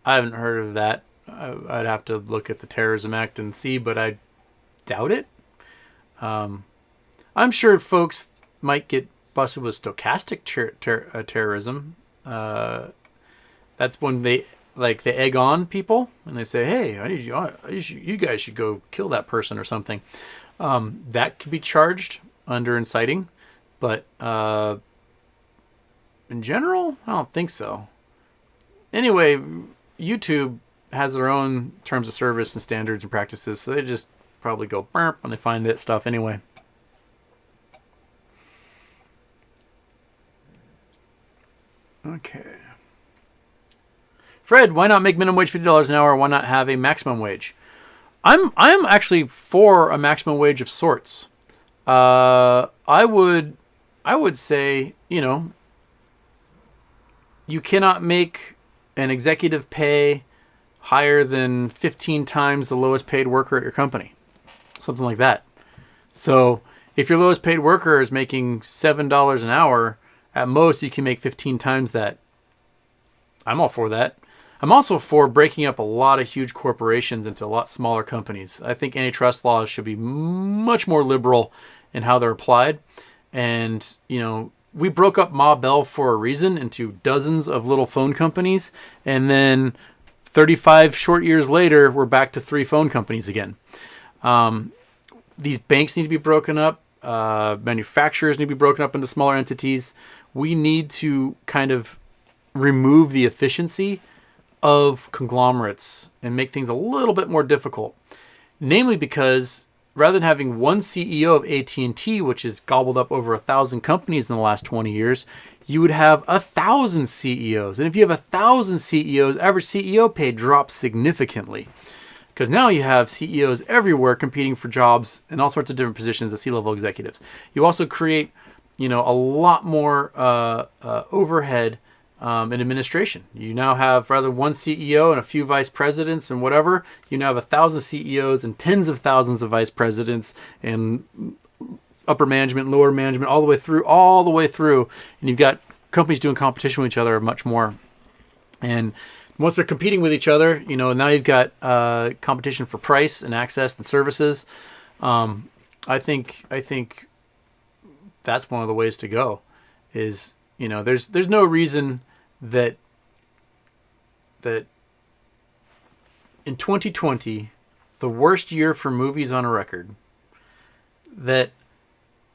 haven't heard of that. I'd have to look at the Terrorism Act and see, but I doubt it. I'm sure folks might get busted with stochastic terrorism. That's when they egg on people and they say, "Hey, you guys should go kill that person or something." That could be charged under inciting, but in general, I don't think so. Anyway, YouTube has their own terms of service and standards and practices, so they just probably go burp when they find that stuff anyway. Okay. Fred, why not make minimum wage $50 an hour? Why not have a maximum wage? I'm actually for a maximum wage of sorts. I would say, you cannot make an executive pay higher than 15 times the lowest paid worker at your company. Something like that. So if your lowest paid worker is making $7 an hour, at most you can make 15 times that. I'm all for that. I'm also for breaking up a lot of huge corporations into a lot smaller companies. I think antitrust laws should be much more liberal in how they're applied. And, we broke up Ma Bell for a reason into dozens of little phone companies. And then 35 short years later, we're back to 3 phone companies again. These banks need to be broken up. Manufacturers need to be broken up into smaller entities. We need to kind of remove the efficiency of conglomerates and make things a little bit more difficult. Namely because rather than having one CEO of AT&T, which has gobbled up over 1,000 companies in the last 20 years, you would have 1,000 CEOs. And if you have 1,000 CEOs, average CEO pay drops significantly. Because now you have CEOs everywhere competing for jobs in all sorts of different positions as C-level executives. You also create, a lot more overhead in administration. You now have rather one CEO and a few vice presidents and whatever. You now have 1,000 CEOs and tens of thousands of vice presidents and upper management, lower management, all the way through. And you've got companies doing competition with each other much more. And once they're competing with each other, now you've got competition for price and access and services. I think that's one of the ways to go. Is there's no reason that in 2020, the worst year for movies on a record, that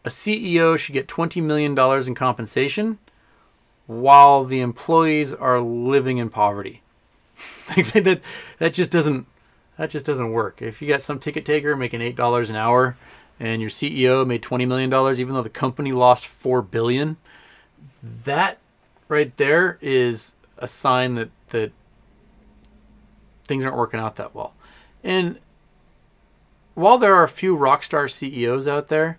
a CEO should get $20 million in compensation while the employees are living in poverty. that just doesn't work. If you got some ticket taker making $8 an hour and your CEO made $20 million, even though the company lost $4 billion, that right there is a sign that things aren't working out that well. And while there are a few rock star CEOs out there,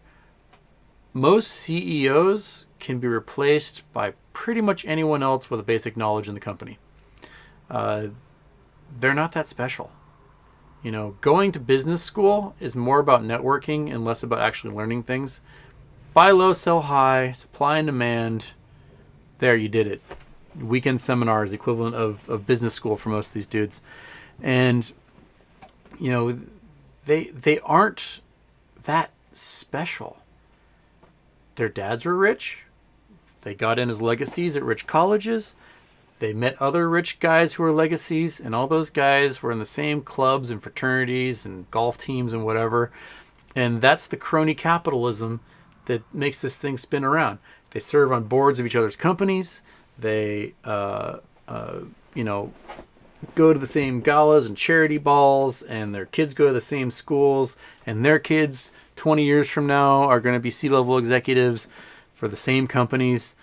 most CEOs can be replaced by pretty much anyone else with a basic knowledge in the company. They're not that special. You know, going to business school is more about networking and less about actually learning things. Buy low, sell high, supply and demand. There, you did it. Weekend seminars, equivalent of business school for most of these dudes. And, you know, they aren't that special. Their dads were rich. They got in as legacies at rich colleges. They met other rich guys who were legacies, and all those guys were in the same clubs and fraternities and golf teams and whatever. And that's the crony capitalism that makes this thing spin around. They serve on boards of each other's companies. They, go to the same galas and charity balls, and their kids go to the same schools, and their kids 20 years from now are going to be C-level executives for the same companies.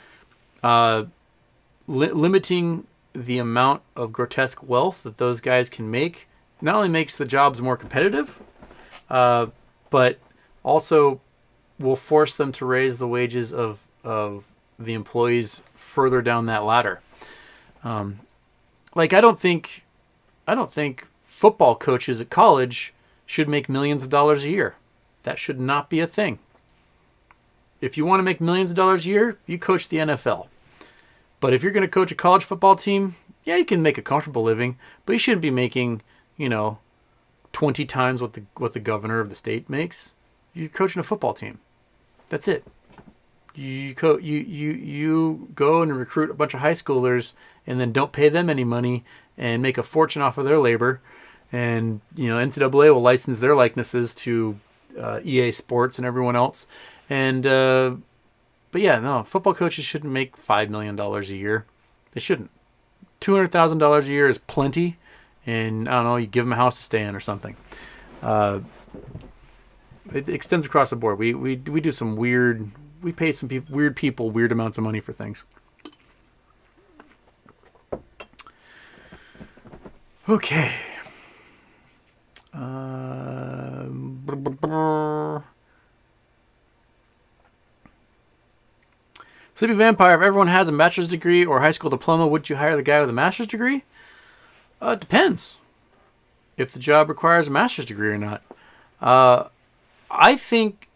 Limiting the amount of grotesque wealth that those guys can make not only makes the jobs more competitive, but also will force them to raise the wages of the employees further down that ladder. I don't think football coaches at college should make millions of dollars a year. That should not be a thing. If you want to make millions of dollars a year, you coach the NFL. But if you're going to coach a college football team, yeah, you can make a comfortable living, but you shouldn't be making, 20 times what the governor of the state makes. You're coaching a football team. That's it. You go and recruit a bunch of high schoolers and then don't pay them any money and make a fortune off of their labor. And, NCAA will license their likenesses to EA Sports and everyone else. And, but yeah, no, football coaches shouldn't make $5 million a year. They shouldn't. $200,000 a year is plenty. And I don't know, you give them a house to stay in or something. It extends across the board. We do some weird, we pay some weird people weird amounts of money for things. Okay. Sleepy Vampire, if everyone has a bachelor's degree or high school diploma, would you hire the guy with a master's degree? It depends if the job requires a master's degree or not. I think,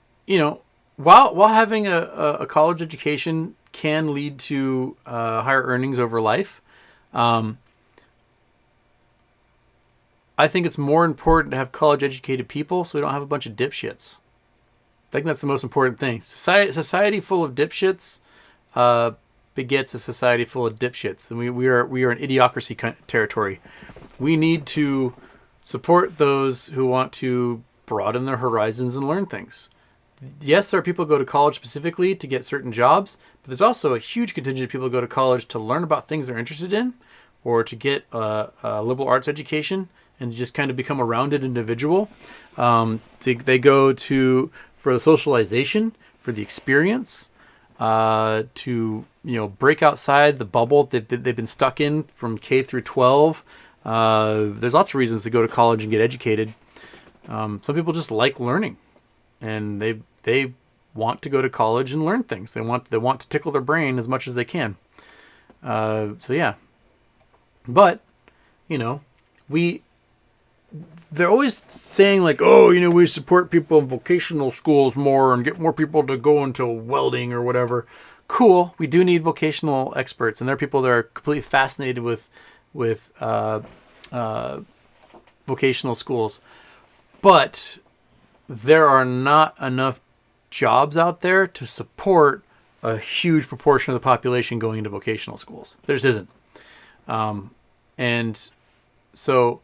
while having a college education can lead to higher earnings over life, I think it's more important to have college-educated people so we don't have a bunch of dipshits. I think that's the most important thing. Society full of dipshits begets a society full of dipshits. And we are an idiocracy territory. We need to support those who want to broaden their horizons and learn things. Yes, there are people who go to college specifically to get certain jobs, but there's also a huge contingent of people who go to college to learn about things they're interested in or to get a liberal arts education and just kind of become a rounded individual. They go for the socialization, for the experience, to break outside the bubble that they've been stuck in from K through 12. There's lots of reasons to go to college and get educated. Some people just like learning, and they want to go to college and learn things. They want to tickle their brain as much as they can. So yeah, but they're always saying like, oh, we support people in vocational schools more and get more people to go into welding or whatever. Cool. We do need vocational experts, and there are people that are completely fascinated with vocational schools. But there are not enough jobs out there to support a huge proportion of the population going into vocational schools. There just isn't. And so,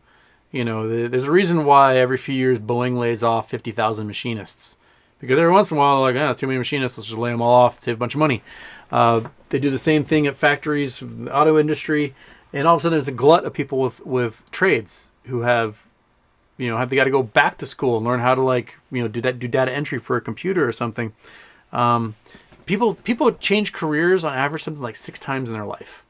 There's a reason why every few years Boeing lays off 50,000 machinists. Because every once in a while, like, it's too many machinists, let's just lay them all off and save a bunch of money. They do the same thing at factories, the auto industry, and all of a sudden there's a glut of people with trades who have they got to go back to school and learn how to do data entry for a computer or something. People change careers on average something like 6 times in their life.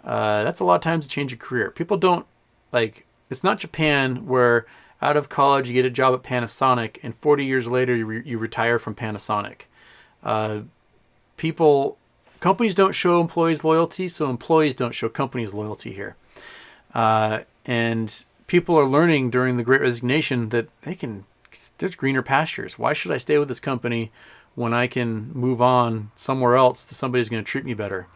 That's a lot of times to change a career. People don't it's not Japan where out of college you get a job at Panasonic and 40 years later you retire from Panasonic. Companies don't show employees loyalty, so employees don't show companies loyalty here. And people are learning during the Great Resignation that there's greener pastures. Why should I stay with this company when I can move on somewhere else to somebody who's going to treat me better?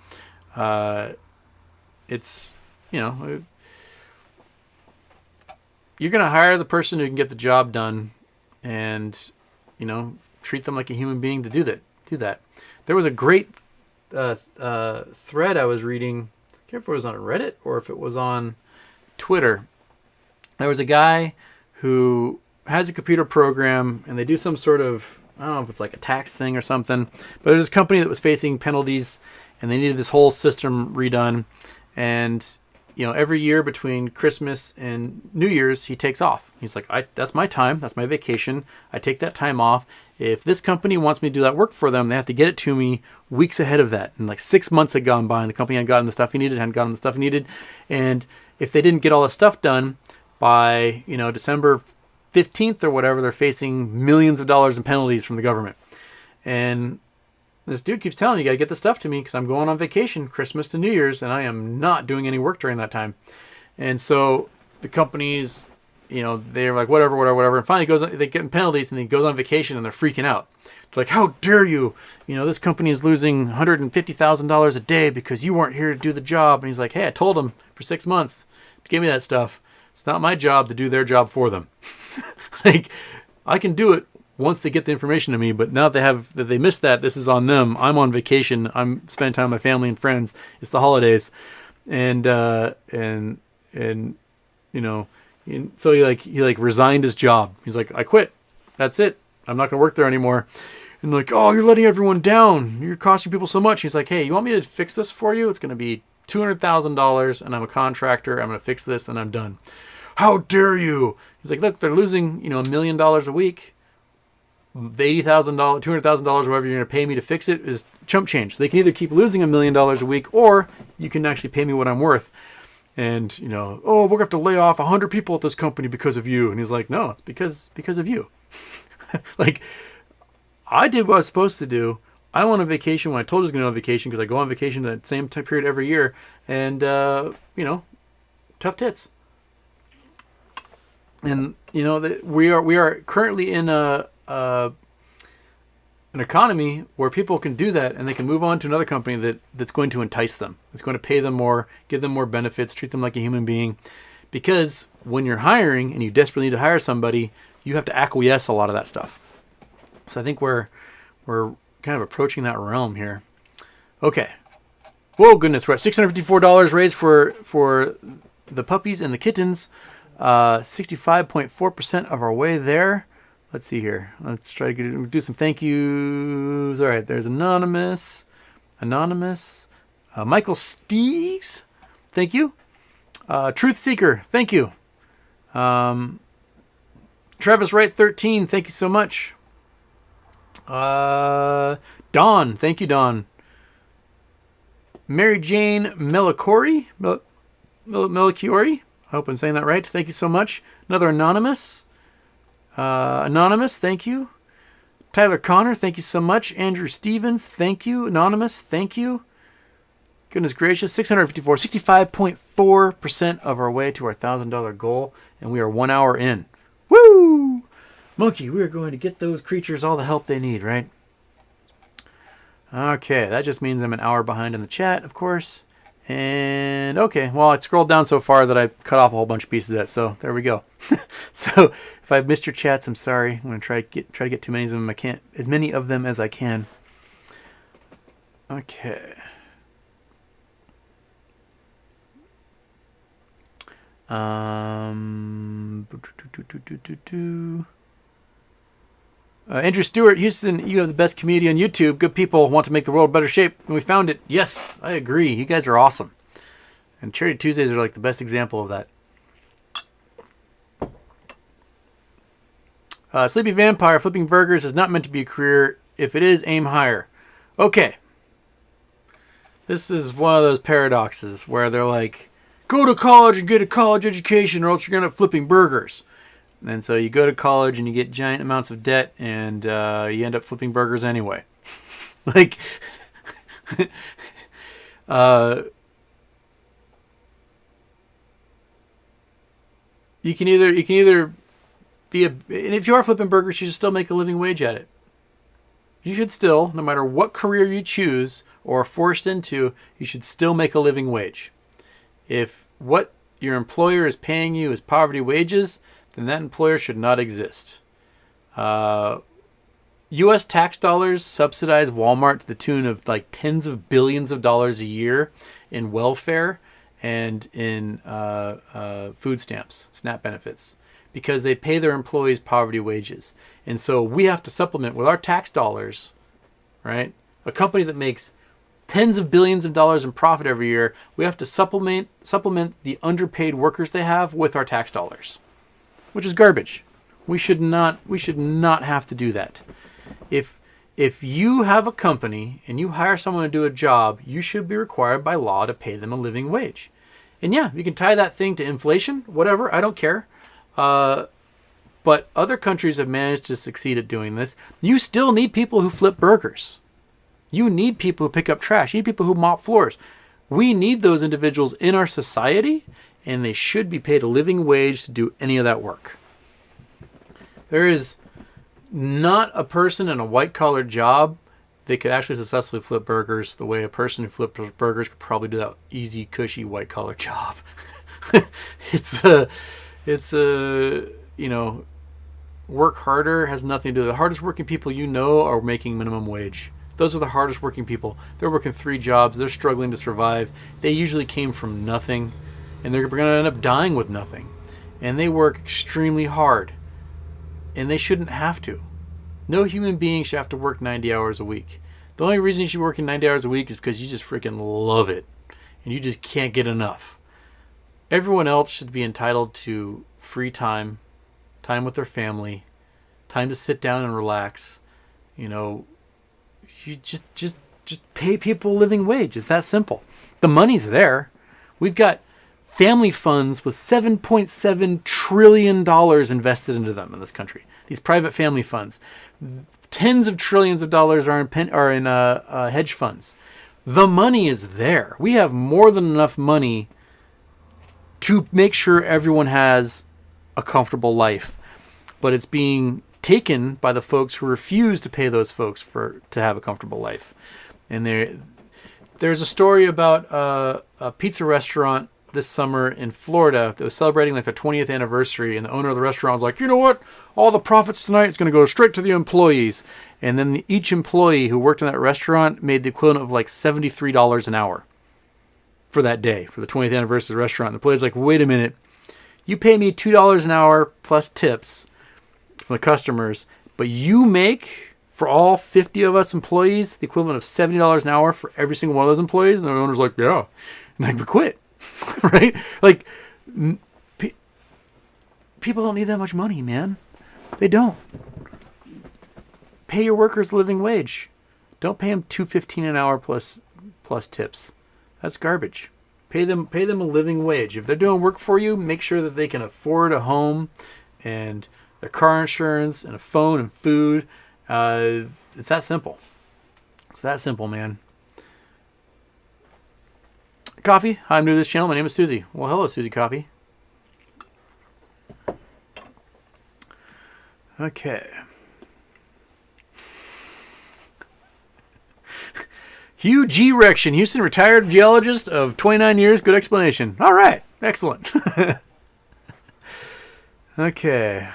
You're going to hire the person who can get the job done and, treat them like a human being to do that. There was a great thread I was reading. I can't remember if it was on Reddit or if it was on Twitter. There was a guy who has a computer program and they do some sort of, I don't know if it's like a tax thing or something, but there's this company that was facing penalties and they needed this whole system redone. And, every year between Christmas and New Year's, he takes off. He's like, that's my time. That's my vacation. I take that time off. If this company wants me to do that work for them, they have to get it to me weeks ahead of that. And 6 months had gone by and the company hadn't gotten the stuff he needed, hadn't gotten the stuff he needed. And if they didn't get all the stuff done by, December 15th or whatever, they're facing millions of dollars in penalties from the government. And this dude keeps telling me, you got to get the stuff to me because I'm going on vacation, Christmas to New Year's, and I am not doing any work during that time. And so the companies, they're like, whatever. And finally they get penalties and he goes on vacation and they're freaking out. They're like, how dare you? This company is losing $150,000 a day because you weren't here to do the job. And he's like, hey, I told them for 6 months to give me that stuff. It's not my job to do their job for them. I can do it once they get the information to me, but now that they missed that, this is on them. I'm on vacation. I'm spending time with my family and friends. It's the holidays. And so he resigned his job. He's like, I quit. That's it. I'm not going to work there anymore. And like, oh, you're letting everyone down. You're costing people so much. He's like, hey, you want me to fix this for you? It's going to be $200,000 and I'm a contractor. I'm going to fix this and I'm done. How dare you? He's like, look, they're losing, $1 million a week. The $80,000, $200,000, whatever you're going to pay me to fix it is chump change. So they can either keep losing $1 million a week or you can actually pay me what I'm worth. And, we're going to have to lay off 100 people at this company because of you. And he's like, no, it's because of you. I did what I was supposed to do. I went on vacation when I told you I was going to go on vacation because I go on vacation that same time period every year. And, tough tits. And, we are currently in an economy where people can do that and they can move on to another company that's going to entice them. It's going to pay them more, give them more benefits, treat them like a human being. Because when you're hiring and you desperately need to hire somebody, you have to acquiesce a lot of that stuff. So I think we're kind of approaching that realm here. Okay. Whoa, goodness. We're at $654 raised for the puppies and the kittens. 65.4% of our way there. Let's see here. Let's try to do some thank yous. All right, there's Anonymous. Michael Steegs, thank you. Truth Seeker, thank you. Travis Wright 13, thank you so much. Dawn, thank you, Dawn. Mary Jane Melichori, I hope I'm saying that right. Thank you so much. Another Anonymous. Anonymous, thank you. Tyler Connor, thank you so much. Andrew Stevens, thank you. Anonymous, thank you. Goodness gracious, 654, 65.4% of our way to our $1,000 goal, and we are 1 hour in. Woo! Monkey, we are going to get those creatures all the help they need, right? Okay, that just means I'm an hour behind in the chat, of course. And okay, well, I scrolled down so far that I cut off a whole bunch of pieces of that. So there we go. So if I've missed your chats, I'm sorry. I'm gonna try to get too many of them. As many of them as I can. Okay. Andrew Stewart, Houston, you have the best community on YouTube. Good people want to make the world better shape, and we found it. Yes, I agree. You guys are awesome. And Charity Tuesdays are like the best example of that. Sleepy Vampire, flipping burgers is not meant to be a career. If it is, aim higher. Okay. This is one of those paradoxes where they're like, go to college and get a college education or else you're going to have flipping burgers. And so you go to college and you get giant amounts of debt and you end up flipping burgers anyway. Like, you can either and if you are flipping burgers, you should still make a living wage at it. You should still, no matter what career you choose or are forced into, you should still make a living wage. If what your employer is paying you is poverty wages, then that employer should not exist. U.S. tax dollars subsidize Walmart to the tune of like tens of billions of dollars a year in welfare and in food stamps, SNAP benefits, because they pay their employees poverty wages. And so we have to supplement with our tax dollars, right? A company that makes tens of billions of dollars in profit every year, we have to supplement the underpaid workers they have with our tax dollars, which is garbage. We should not have to do that. If you have a company and you hire someone to do a job, you should be required by law to pay them a living wage. And yeah, you can tie that thing to inflation, whatever, I don't care. But other countries have managed to succeed at doing this. You still need people who flip burgers. You need people who pick up trash. You need people who mop floors. We need those individuals in our society, and they should be paid a living wage to do any of that work. There is not a person in a white-collar job that could actually successfully flip burgers the way a person who flips burgers could probably do that easy, cushy, white-collar job. It's work harder has nothing to do. The hardest working people you know are making minimum wage. Those are the hardest working people. They're working 3 jobs. They're struggling to survive. They usually came from nothing, and they're going to end up dying with nothing. And they work extremely hard, and they shouldn't have to. No human being should have to work 90 hours a week. The only reason you should be working 90 hours a week is because you just freaking love it, and you just can't get enough. Everyone else should be entitled to free time with their family, time to sit down and relax. You just pay people a living wage. It's that simple. The money's there. We've got family funds with $7.7 trillion invested into them in this country. These private family funds. Tens of trillions of dollars are in hedge funds. The money is there. We have more than enough money to make sure everyone has a comfortable life, but it's being taken by the folks who refuse to pay those folks to have a comfortable life. And there's a story about a pizza restaurant this summer in Florida that was celebrating like their 20th anniversary, and the owner of the restaurant was like, you know what? All the profits tonight is going to go straight to the employees. And then each employee who worked in that restaurant made the equivalent of like $73 an hour for that day, for the 20th anniversary of the restaurant. And the employee's like, wait a minute. You pay me $2 an hour plus tips from the customers, but you make, for all 50 of us employees, the equivalent of $70 an hour for every single one of those employees? And the owner's like, yeah. And like, we quit. Right? Like, people don't need that much money, man. They don't. Pay your workers a living wage. Don't pay them $2.15 an hour plus tips. That's garbage. Pay them a living wage. If they're doing work for you, make sure that they can afford a home and their car insurance and a phone and food. It's that simple. It's that simple, man. Coffee. Hi, I'm new to this channel. My name is Susie. Well, hello, Susie Coffee. Okay. Hugh G. Rection, Houston, retired geologist of 29 years. Good explanation. All right. Excellent. Okay.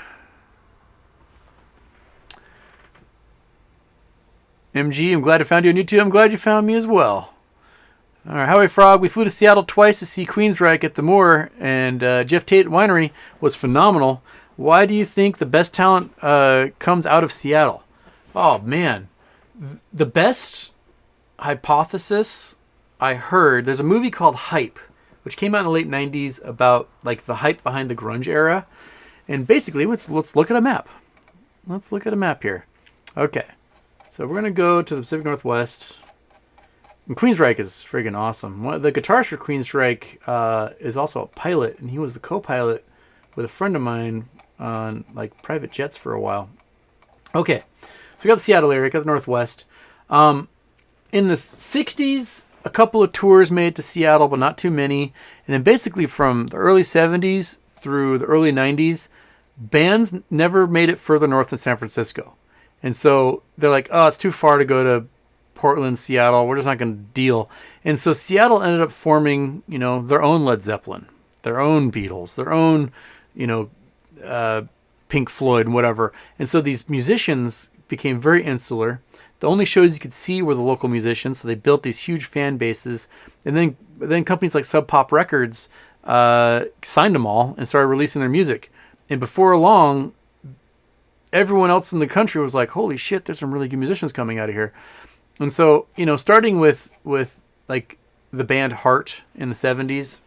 MG, I'm glad I found you on YouTube. I'm glad you found me as well. All right, Highway Frog. We flew to Seattle twice to see Queensryche at the Moor, and Jeff Tate Winery was phenomenal. Why do you think the best talent comes out of Seattle? Oh man, the best hypothesis I heard. There's a movie called Hype, which came out in the late '90s about like the hype behind the grunge era, and basically let's look at a map. Let's look at a map here. Okay, so we're gonna go to the Pacific Northwest. And Queensryche is friggin' awesome. One of the guitarist for Queensryche is also a pilot, and he was the co-pilot with a friend of mine on like private jets for a while. Okay, so we got the Seattle area, got the Northwest. In the 60s, a couple of tours made it to Seattle, but not too many. And then basically from the early 70s through the early 90s, bands never made it further north than San Francisco. And so they're like, oh, it's too far to go to Portland, Seattle. We're just not going to deal. And so Seattle ended up forming, their own Led Zeppelin, their own Beatles, their own, Pink Floyd and whatever. And so these musicians became very insular. The only shows you could see were the local musicians. So they built these huge fan bases. And then companies like Sub Pop Records signed them all and started releasing their music. And before long, everyone else in the country was like, holy shit, there's some really good musicians coming out of here. And so, starting with like the band Heart in the 70s,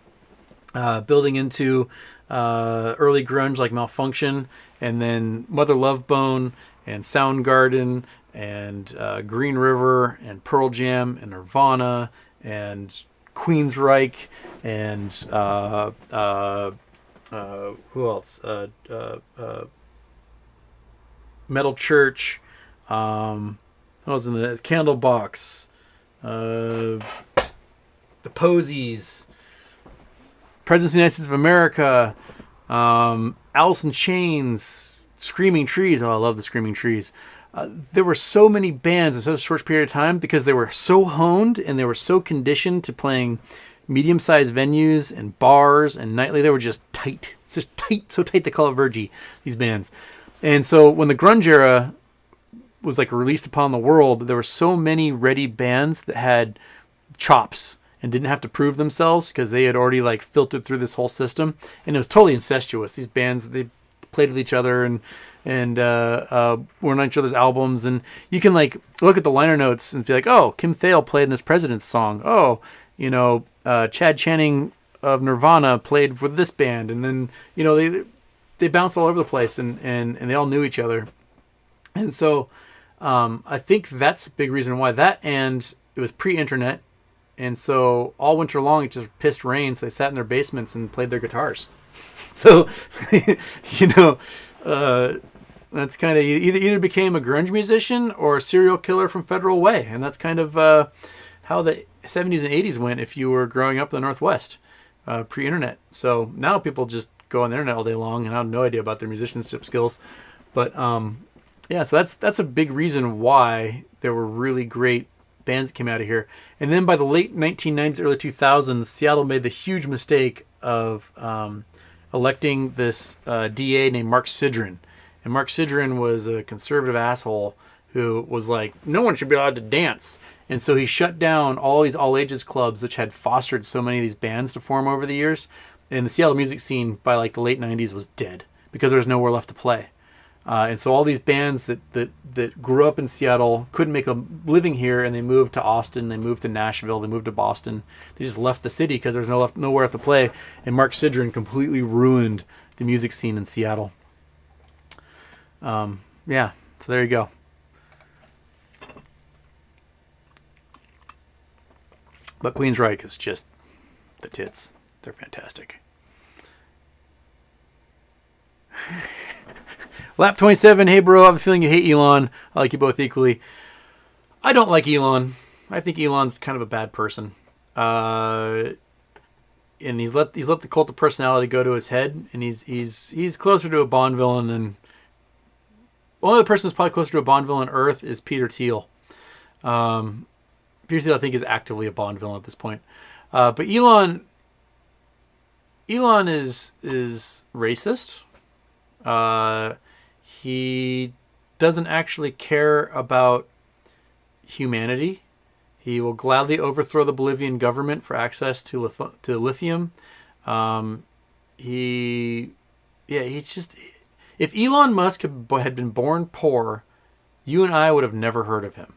building into early grunge like Malfunction, and then Mother Love Bone and Soundgarden and Green River and Pearl Jam and Nirvana and Queensryche and who else? Metal Church. I was in the Candlebox, the Posies, Presidents of the United States of America, Alice in Chains, Screaming Trees. Oh, I love the Screaming Trees. There were so many bands in such a short period of time because they were so honed and they were so conditioned to playing medium-sized venues and bars and nightly. They were just tight. It's just tight, so tight they call it Virgie, these bands. And so when the grunge era was like released upon the world, there were so many ready bands that had chops and didn't have to prove themselves because they had already like filtered through this whole system, and it was totally incestuous. These bands, they played with each other and were on each other's albums, and you can like look at the liner notes and be like, oh, Kim Thale played in this President's song. Oh, Chad Channing of Nirvana played with this band, and then they bounced all over the place, and they all knew each other, and so. I think that's a big reason why that, and it was pre-internet, and so all winter long it just pissed rain, so they sat in their basements and played their guitars. So, that's kind of either became a grunge musician or a serial killer from Federal Way, and that's kind of how the 70s and 80s went if you were growing up in the Northwest, pre-internet. So now people just go on the internet all day long, and I have no idea about their musicianship skills, but yeah, so that's a big reason why there were really great bands that came out of here. And then by the late 1990s, early 2000s, Seattle made the huge mistake of electing this DA named Mark Sidran. And Mark Sidran was a conservative asshole who was like, no one should be allowed to dance. And so he shut down all these all-ages clubs, which had fostered so many of these bands to form over the years. And the Seattle music scene by like the late 90s was dead because there was nowhere left to play. And so all these bands that grew up in Seattle couldn't make a living here, and they moved to Austin, they moved to Nashville, they moved to Boston. They just left the city because there's nowhere left to play. And Mark Sidran completely ruined the music scene in Seattle. Yeah, so there you go. But Queensryche is just the tits. They're fantastic. Lap 27, hey bro, I have a feeling you hate Elon. I like you both equally. I don't like Elon. I think Elon's kind of a bad person. And he's let the cult of personality go to his head, and he's closer to a Bond villain than... Only the person that's probably closer to a Bond villain on Earth is Peter Thiel. Peter Thiel, I think, is actively a Bond villain at this point. But Elon is racist. He doesn't actually care about humanity. He will gladly overthrow the Bolivian government for access to lithium. He's just... If Elon Musk had been born poor, you and I would have never heard of him.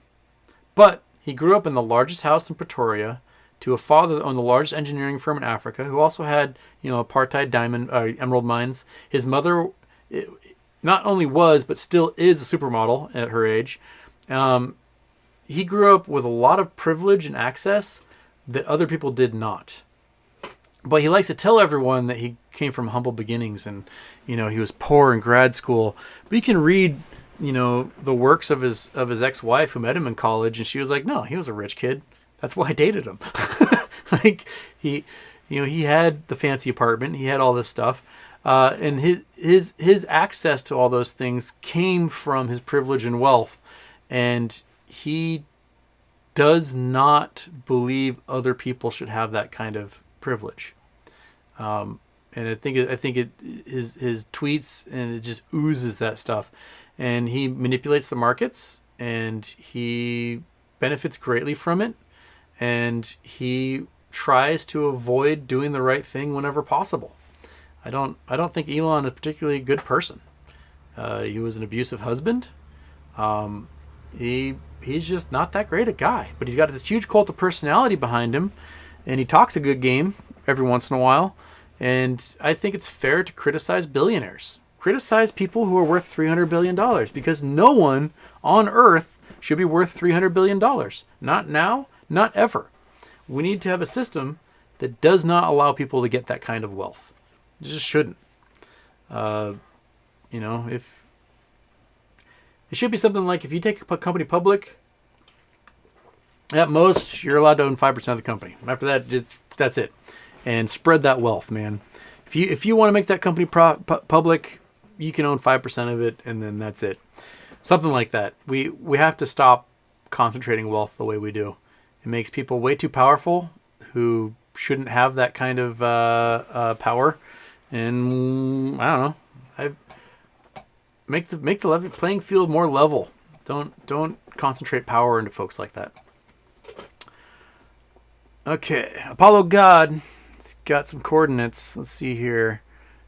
But he grew up in the largest house in Pretoria to a father that owned the largest engineering firm in Africa, who also had, apartheid emerald mines. His mother not only was, but still is a supermodel at her age. He grew up with a lot of privilege and access that other people did not. But he likes to tell everyone that he came from humble beginnings and, he was poor in grad school. But you can read, the works of his ex-wife who met him in college, and she was like, no, he was a rich kid. That's why I dated him. He had the fancy apartment. He had all this stuff. And his access to all those things came from his privilege and wealth. And he does not believe other people should have that kind of privilege. And I think his tweets, and it just oozes that stuff. And he manipulates the markets, and he benefits greatly from it. And he tries to avoid doing the right thing whenever possible. I don't think Elon is a particularly good person. He was an abusive husband. He's just not that great a guy, but he's got this huge cult of personality behind him, and he talks a good game every once in a while. And I think it's fair to criticize billionaires, criticize people who are worth $300 billion, because no one on earth should be worth $300 billion. Not now, not ever. We need to have a system that does not allow people to get that kind of wealth. It just shouldn't. If it should be something like, if you take a company public, at most, you're allowed to own 5% of the company. After that, that's it. And spread that wealth, man. If you want to make that company public, you can own 5% of it, and then that's it. Something like that. We have to stop concentrating wealth the way we do. It makes people way too powerful who shouldn't have that kind of power. And I don't know. Make the playing field more level. Don't concentrate power into folks like that. Okay, Apollo God. It's got some coordinates. Let's see here.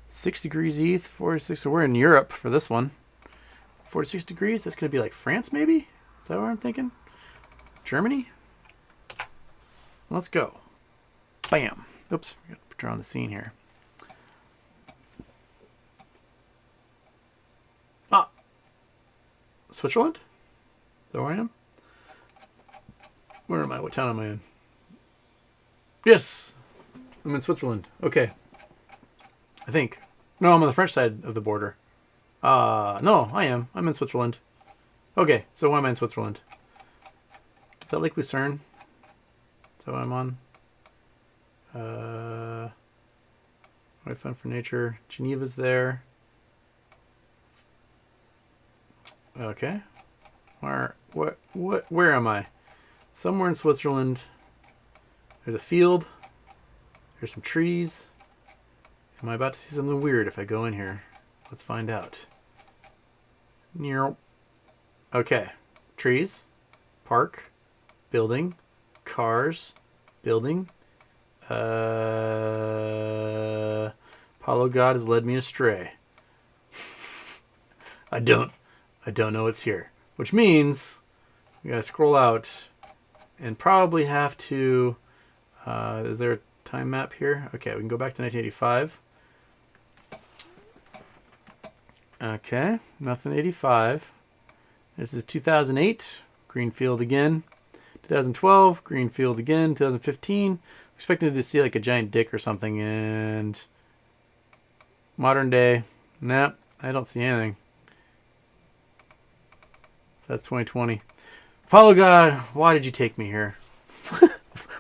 6 degrees east, 46. So we're in Europe for this one. 46 degrees. That's going to be like France, maybe? Is that what I'm thinking? Germany? Let's go. Bam. Oops. I got to put her on the scene here. Switzerland? Is that where I am? Where am I? What town am I in? Yes! I'm in Switzerland. Okay. I think. No, I'm on the French side of the border. No, I am. I'm in Switzerland. Okay, so why am I in Switzerland? Is that Lake Lucerne? Is that what I'm on? Quite fun for nature. Geneva's there. Okay. Where am I? Somewhere in Switzerland. There's a field. There's some trees. Am I about to see something weird if I go in here? Let's find out. Okay. Trees. Park. Building. Cars. Building. Apollo God has led me astray. I don't know what's here. Which means we gotta scroll out and probably have to... is there a time map here? Okay, we can go back to 1985. Okay, nothing 85. This is 2008. Greenfield again. 2012. Greenfield again. 2015. Expecting to see like a giant dick or something. And modern day. Nah, I don't see anything. So that's 2020. Apollo God, why did you take me here?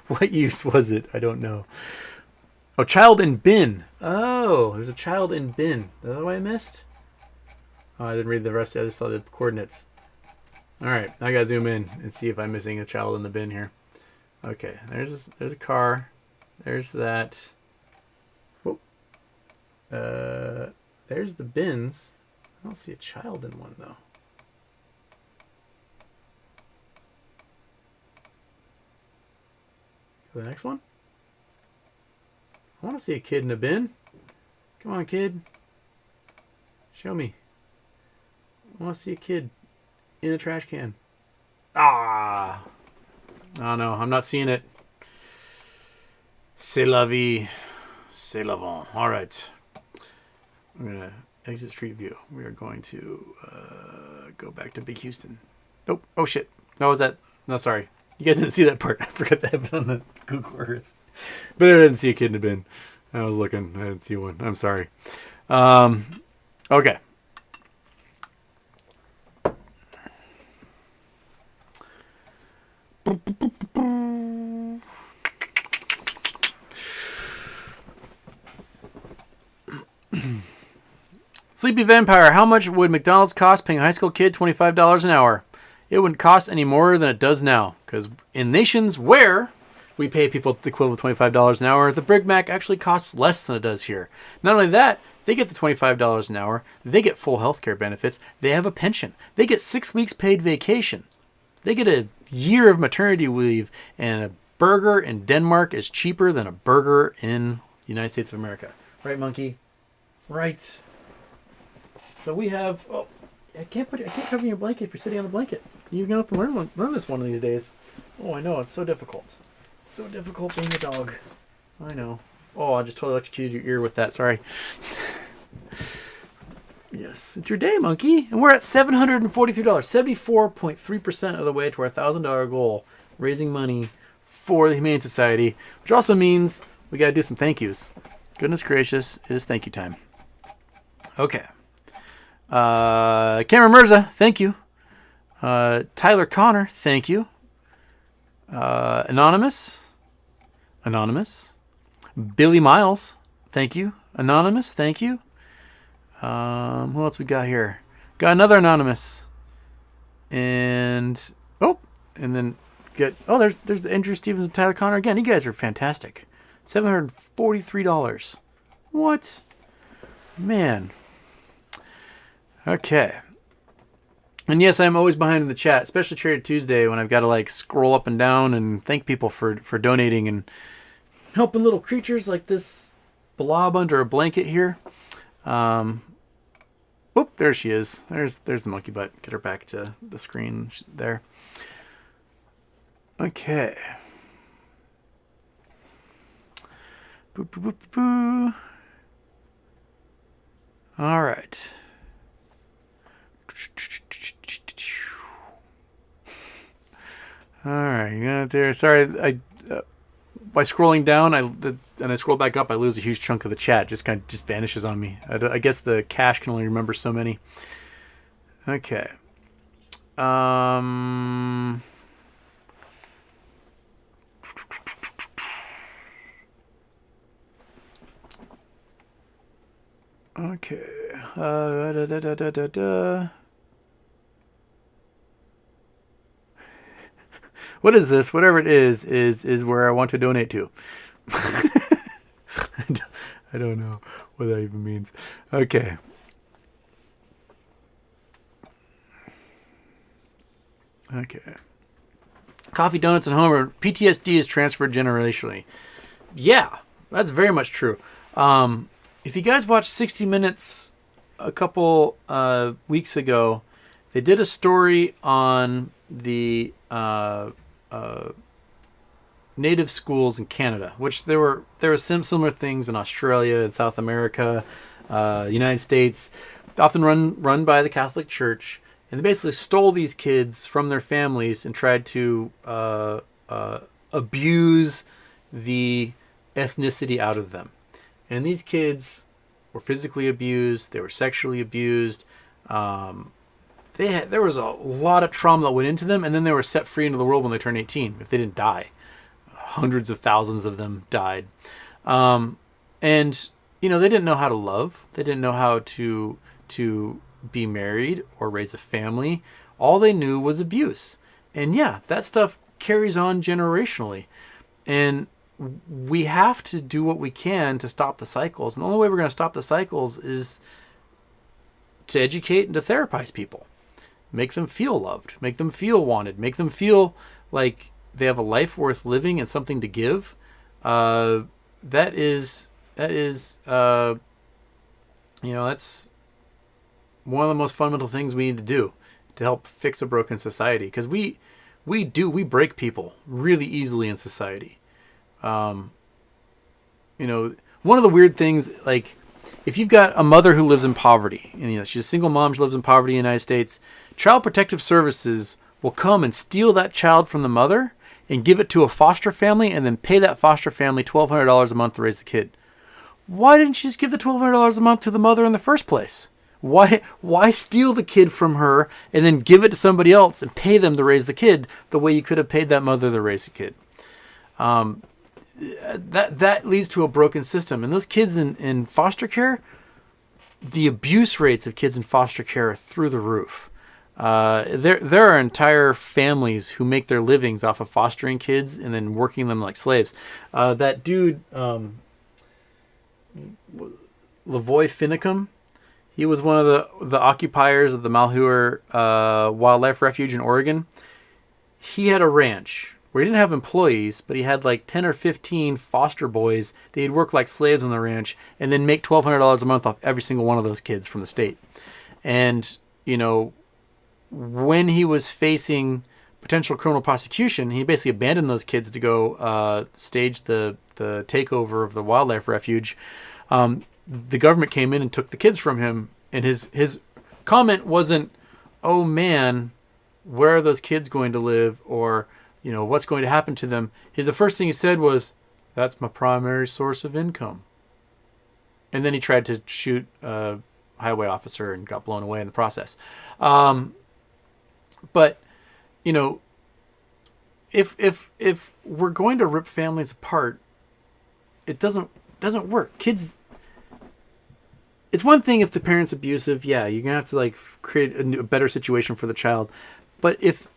What use was it? I don't know. Oh, child in bin. Oh, there's a child in bin. Is that what I missed? Oh, I didn't read the rest. I just saw the coordinates. All right, I gotta zoom in and see if I'm missing a child in the bin here. Okay, there's a car. There's that. Whoop. There's the bins. I don't see a child in one though. for the next one. I want to see a kid in a bin. Come on, kid. Show me. I want to see a kid in a trash can. Ah. Oh, no. I'm not seeing it. C'est la vie. C'est l'avant. All right. I'm going to exit Street View. We are going to go back to Big Houston. Nope. Oh, shit. No, was that? No, sorry. You guys didn't see that part. I forgot that happened on the Google Earth. But I didn't see a kid in the bin. I was looking. I didn't see one. I'm sorry. Okay. Sleepy Vampire, how much would McDonald's cost paying a high school kid $25 an hour? It wouldn't cost any more than it does now. Because in nations where we pay people the equivalent of $25 an hour, the Big Mac actually costs less than it does here. Not only that, they get the $25 an hour. They get full health care benefits. They have a pension. They get 6 weeks paid vacation. They get a year of maternity leave. And a burger in Denmark is cheaper than a burger in the United States of America. Right, monkey? Right. So we have... Oh, I can't cover your blanket if you're sitting on the blanket. You're going to have to learn this one of these days. Oh, I know. It's so difficult. It's so difficult being a dog. I know. Oh, I just totally electrocuted your ear with that. Sorry. Yes, it's your day, monkey. And we're at $743. 74.3% of the way to our $1,000 goal. Raising money for the Humane Society. Which also means we got to do some thank yous. Goodness gracious, it is thank you time. Okay. Cameron Mirza, thank you. Tyler Connor, thank you. Anonymous. Billy Miles, thank you. Anonymous, thank you. Who else we got here? Got another anonymous. And then there's Andrew Stevens and Tyler Connor again. You guys are fantastic. $743. What? Man. Okay. And yes, I'm always behind in the chat, especially Charity Tuesday when I've got to scroll up and down and thank people for donating and helping little creatures like this blob under a blanket here. There she is. There's the monkey butt. Get her back to the screen there. Okay. Boo, boo, boo, boo, boo. All right. All right, you got it there. Sorry, by scrolling down, and I scroll back up, I lose a huge chunk of the chat. Just vanishes on me. I guess the cache can only remember so many. Okay. Okay. What is this? Whatever it is where I want to donate to. I don't know what that even means. Okay. Okay. Coffee, donuts, and Homer. PTSD is transferred generationally. Yeah, that's very much true. If you guys watched 60 Minutes a couple weeks ago, they did a story on the native schools in Canada, which there were similar things in Australia and South America, United States, often run by the Catholic Church, and they basically stole these kids from their families and tried to abuse the ethnicity out of them. And these kids were physically abused. They were sexually abused. There was a lot of trauma that went into them, and then they were set free into the world when they turned 18, if they didn't die. Hundreds of thousands of them died. And, they didn't know how to love. They didn't know how to be married or raise a family. All they knew was abuse. And yeah, that stuff carries on generationally. And we have to do what we can to stop the cycles. And the only way we're going to stop the cycles is to educate and to therapize people. Make them feel loved. Make them feel wanted. Make them feel like they have a life worth living and something to give, that's one of the most fundamental things we need to do to help fix a broken society. Because we break people really easily in society. One of the weird things, like, if you've got a mother who lives in poverty, and she's a single mom, she lives in poverty in the United States, Child Protective Services will come and steal that child from the mother and give it to a foster family, and then pay that foster family $1,200 a month to raise the kid. Why didn't you just give the $1,200 a month to the mother in the first place? Why steal the kid from her and then give it to somebody else and pay them to raise the kid the way you could have paid that mother to raise the kid? That leads to a broken system. And those kids in foster care, the abuse rates of kids in foster care are through the roof. There are entire families who make their livings off of fostering kids and then working them like slaves. That dude, Lavoy Finicum, he was one of the occupiers of the Malheur Wildlife Refuge in Oregon. He had a ranch where he didn't have employees, but he had like 10 or 15 foster boys. They'd work like slaves on the ranch and then make $1,200 a month off every single one of those kids from the state. And, when he was facing potential criminal prosecution, he basically abandoned those kids to go stage the takeover of the wildlife refuge. The government came in and took the kids from him, and his comment wasn't, "Oh man, where are those kids going to live?" or what's going to happen to them. The first thing he said was, "That's my primary source of income." And then he tried to shoot a highway officer and got blown away in the process. But if we're going to rip families apart, it doesn't work. Kids. It's one thing if the parent's abusive. Yeah, you're gonna have to create a better situation for the child. But if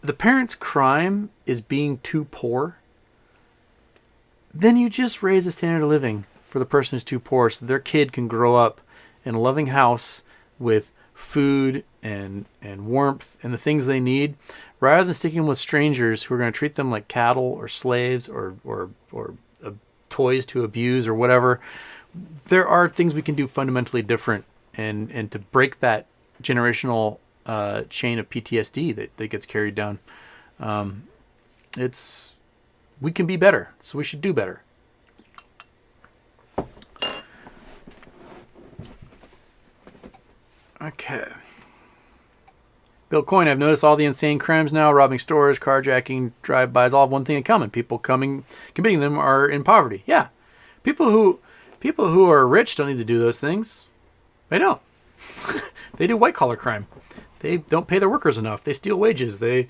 the parent's crime is being too poor, then you just raise the standard of living for the person who's too poor, so their kid can grow up in a loving house with food and warmth and the things they need, rather than sticking with strangers who are going to treat them like cattle or slaves or toys to abuse or whatever. There are things we can do fundamentally different and to break that generational chain of PTSD that gets carried down. We can be better, so we should do better. Okay. Bill Coyne, I've noticed all the insane crimes now, robbing stores, carjacking, drive-bys, all have one thing in common. People committing them are in poverty. Yeah. People who are rich don't need to do those things. They don't. They do white-collar crime. They don't pay their workers enough. They steal wages. They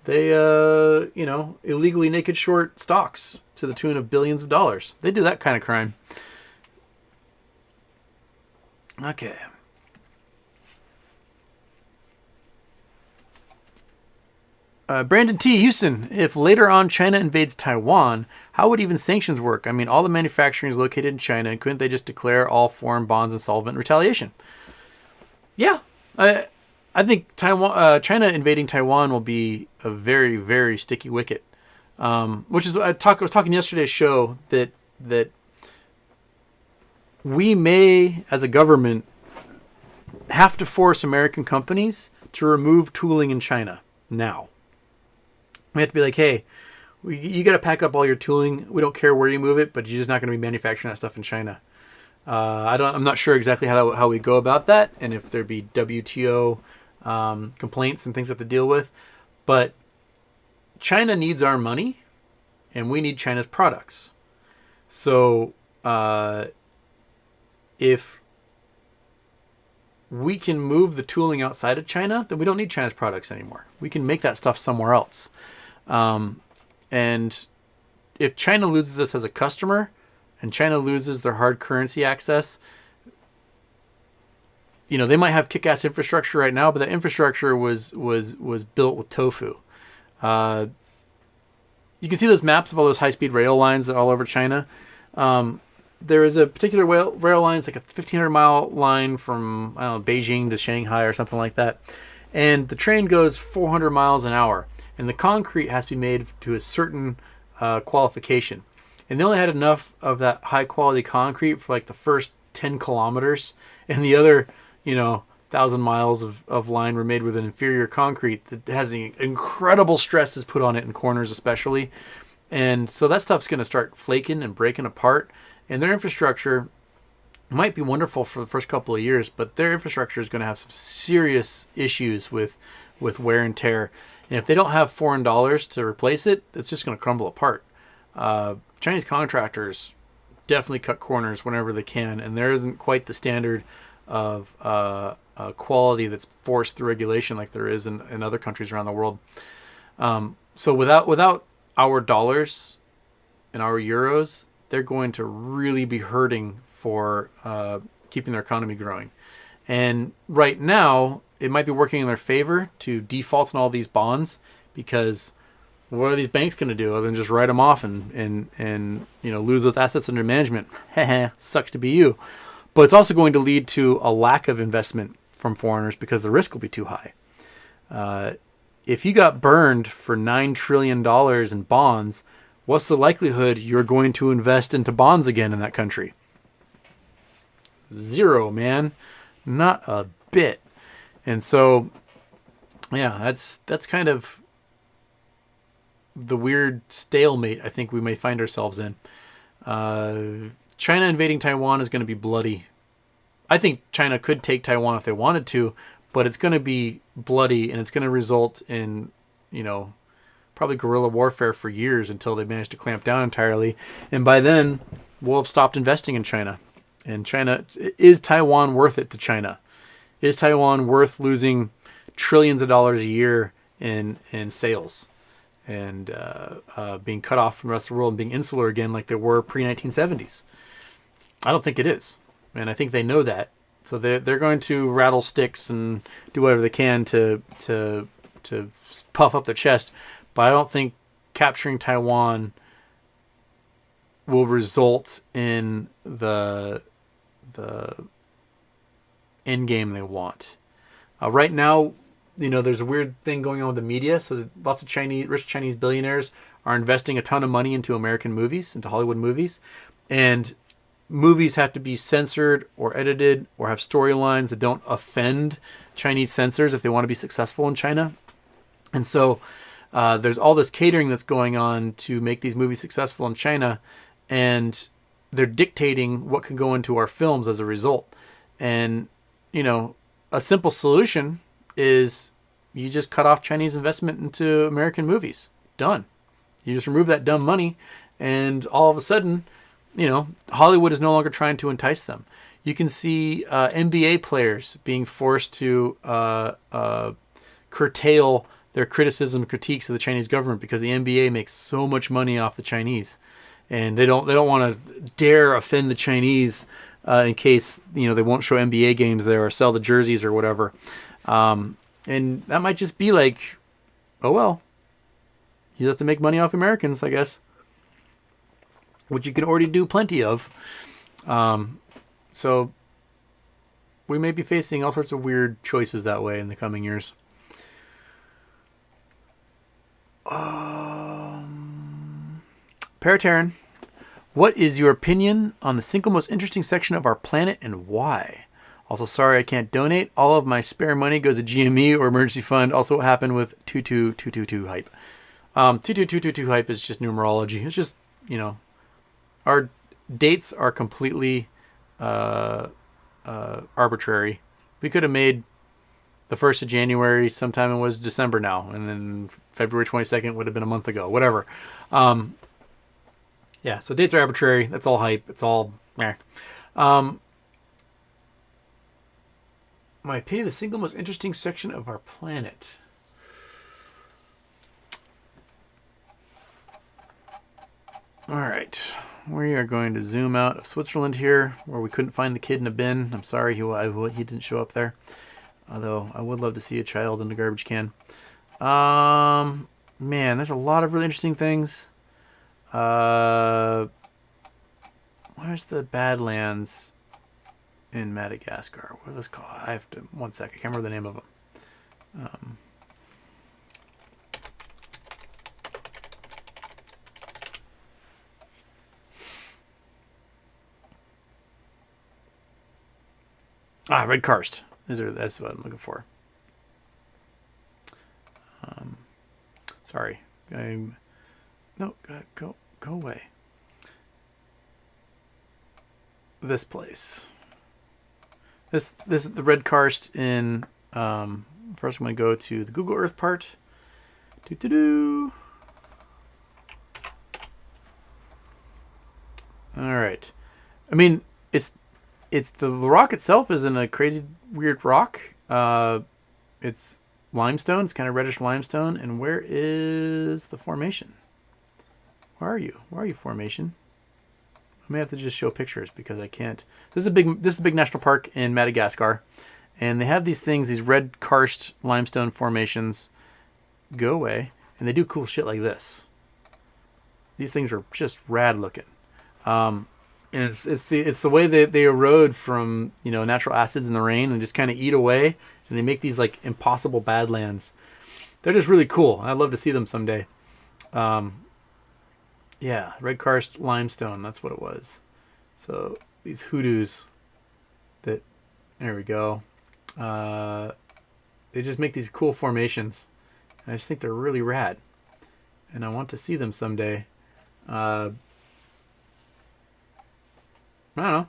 illegally naked short stocks to the tune of billions of dollars. They do that kind of crime. Okay. Brandon T. Houston, if later on China invades Taiwan, how would even sanctions work? I mean, all the manufacturing is located in China, and couldn't they just declare all foreign bonds insolvent in retaliation? Yeah. I think China invading Taiwan will be a very, very sticky wicket. Which is, I was talking yesterday's show that we may, as a government, have to force American companies to remove tooling in China now. We have to be like, hey, you got to pack up all your tooling. We don't care where you move it, but you're just not going to be manufacturing that stuff in China. I'm not sure exactly how we go about that, and if there'd be WTO complaints and things we have to deal with. But China needs our money, and we need China's products. So if we can move the tooling outside of China, then we don't need China's products anymore. We can make that stuff somewhere else. And if China loses us as a customer, and China loses their hard currency access, they might have kick-ass infrastructure right now, but that infrastructure was built with tofu. You can see those maps of all those high-speed rail lines all over China. There is a particular rail line. It's like a 1,500-mile line from Beijing to Shanghai or something like that. And the train goes 400 miles an hour. and the concrete has to be made to a certain qualification. And they only had enough of that high quality concrete for like the first 10 kilometers, and the other, 1,000 miles of line were made with an inferior concrete that has incredible stresses put on it in corners especially. And so that stuff's going to start flaking and breaking apart, and their infrastructure might be wonderful for the first couple of years, but their infrastructure is going to have some serious issues with wear and tear. And if they don't have foreign dollars to replace it, it's just going to crumble apart. Chinese contractors definitely cut corners whenever they can, and there isn't quite the standard of quality that's forced through regulation like there is in other countries around the world. So without our dollars and our euros, they're going to really be hurting for keeping their economy growing. And right now, it might be working in their favor to default on all these bonds, because what are these banks going to do other than just write them off and lose those assets under management? Sucks to be you. But it's also going to lead to a lack of investment from foreigners because the risk will be too high. If you got burned for $9 trillion in bonds, what's the likelihood you're going to invest into bonds again in that country? Zero, man. Not a bit. And so, yeah, that's kind of the weird stalemate I think we may find ourselves in. China invading Taiwan is going to be bloody. I think China could take Taiwan if they wanted to, but it's going to be bloody, and it's going to result in, probably guerrilla warfare for years until they manage to clamp down entirely. And by then, we'll have stopped investing in China. And is Taiwan worth it to China? Is Taiwan worth losing trillions of dollars a year in sales and being cut off from the rest of the world and being insular again like they were pre-1970s? I don't think it is. And I think they know that. So they're going to rattle sticks and do whatever they can to puff up their chest. But I don't think capturing Taiwan will result in the end game they want. Right now, there's a weird thing going on with the media. So lots of rich Chinese billionaires are investing a ton of money into American movies, into Hollywood movies. And movies have to be censored or edited or have storylines that don't offend Chinese censors if they want to be successful in China. And so there's all this catering that's going on to make these movies successful in China, and they're dictating what can go into our films as a result. And, a simple solution is you just cut off Chinese investment into American movies. Done. You just remove that dumb money, and all of a sudden, Hollywood is no longer trying to entice them. You can see NBA players being forced to curtail their criticism and critiques of the Chinese government because the NBA makes so much money off the Chinese, and they don't want to dare offend the Chinese in case they won't show NBA games there or sell the jerseys or whatever. And that might just be like, oh well, you have to make money off Americans, I guess, which you can already do plenty of. So we may be facing all sorts of weird choices that way in the coming years. Parataran, what is your opinion on the single most interesting section of our planet and why? Also, sorry I can't donate. All of my spare money goes to GME or emergency fund. Also, what happened with 22222 hype. 22222 hype is just numerology. It's just, our dates are completely arbitrary. We could have made the 1st of January sometime. It was December now, and then February 22nd would have been a month ago. Whatever. Yeah, so dates are arbitrary. That's all hype. It's all meh. My opinion, the single most interesting section of our planet. All right. We are going to zoom out of Switzerland here, where we couldn't find the kid in a bin. I'm sorry he didn't show up there. Although I would love to see a child in the garbage can. Man, there's a lot of really interesting things. Where's the Badlands in Madagascar? What are those called? I have to, one sec. I can't remember the name of them. Red karst. That's what I'm looking for. Sorry. No, go away. This place. This is the red karst in. First, I'm going to go to the Google Earth part. All right. I mean, it's the rock itself isn't a crazy weird rock. It's limestone. It's kind of reddish limestone. And where is the formation? Where are you? Where are you, formation? I may have to just show pictures because I can't. This is a big national park in Madagascar, and they have these things, these red karst limestone formations. Go away, and they do cool shit like this. These things are just rad looking. And it's the way they erode from natural acids in the rain and just kind of eat away, and they make these like impossible badlands. They're just really cool. I'd love to see them someday. Yeah, red karst limestone. That's what it was. So these hoodoos. There we go. They just make these cool formations. And I just think they're really rad, and I want to see them someday. I don't know,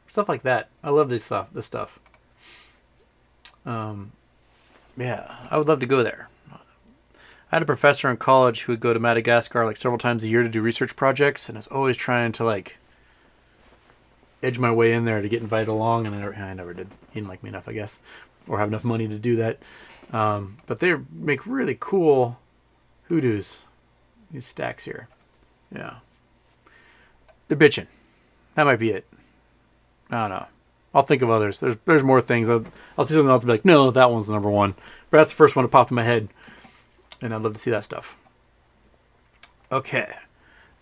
stuff like that. I love this stuff. Yeah, I would love to go there. I had a professor in college who would go to Madagascar like several times a year to do research projects, and I was always trying to like edge my way in there to get invited along, and I never did. He didn't like me enough, I guess, or have enough money to do that. But they make really cool hoodoos. These stacks here. Yeah. They're bitching. That might be it. I don't know. I'll think of others. There's more things. I'll see something else and be like, no, that one's the number one. But that's the first one that popped in my head. And I'd love to see that stuff. Okay.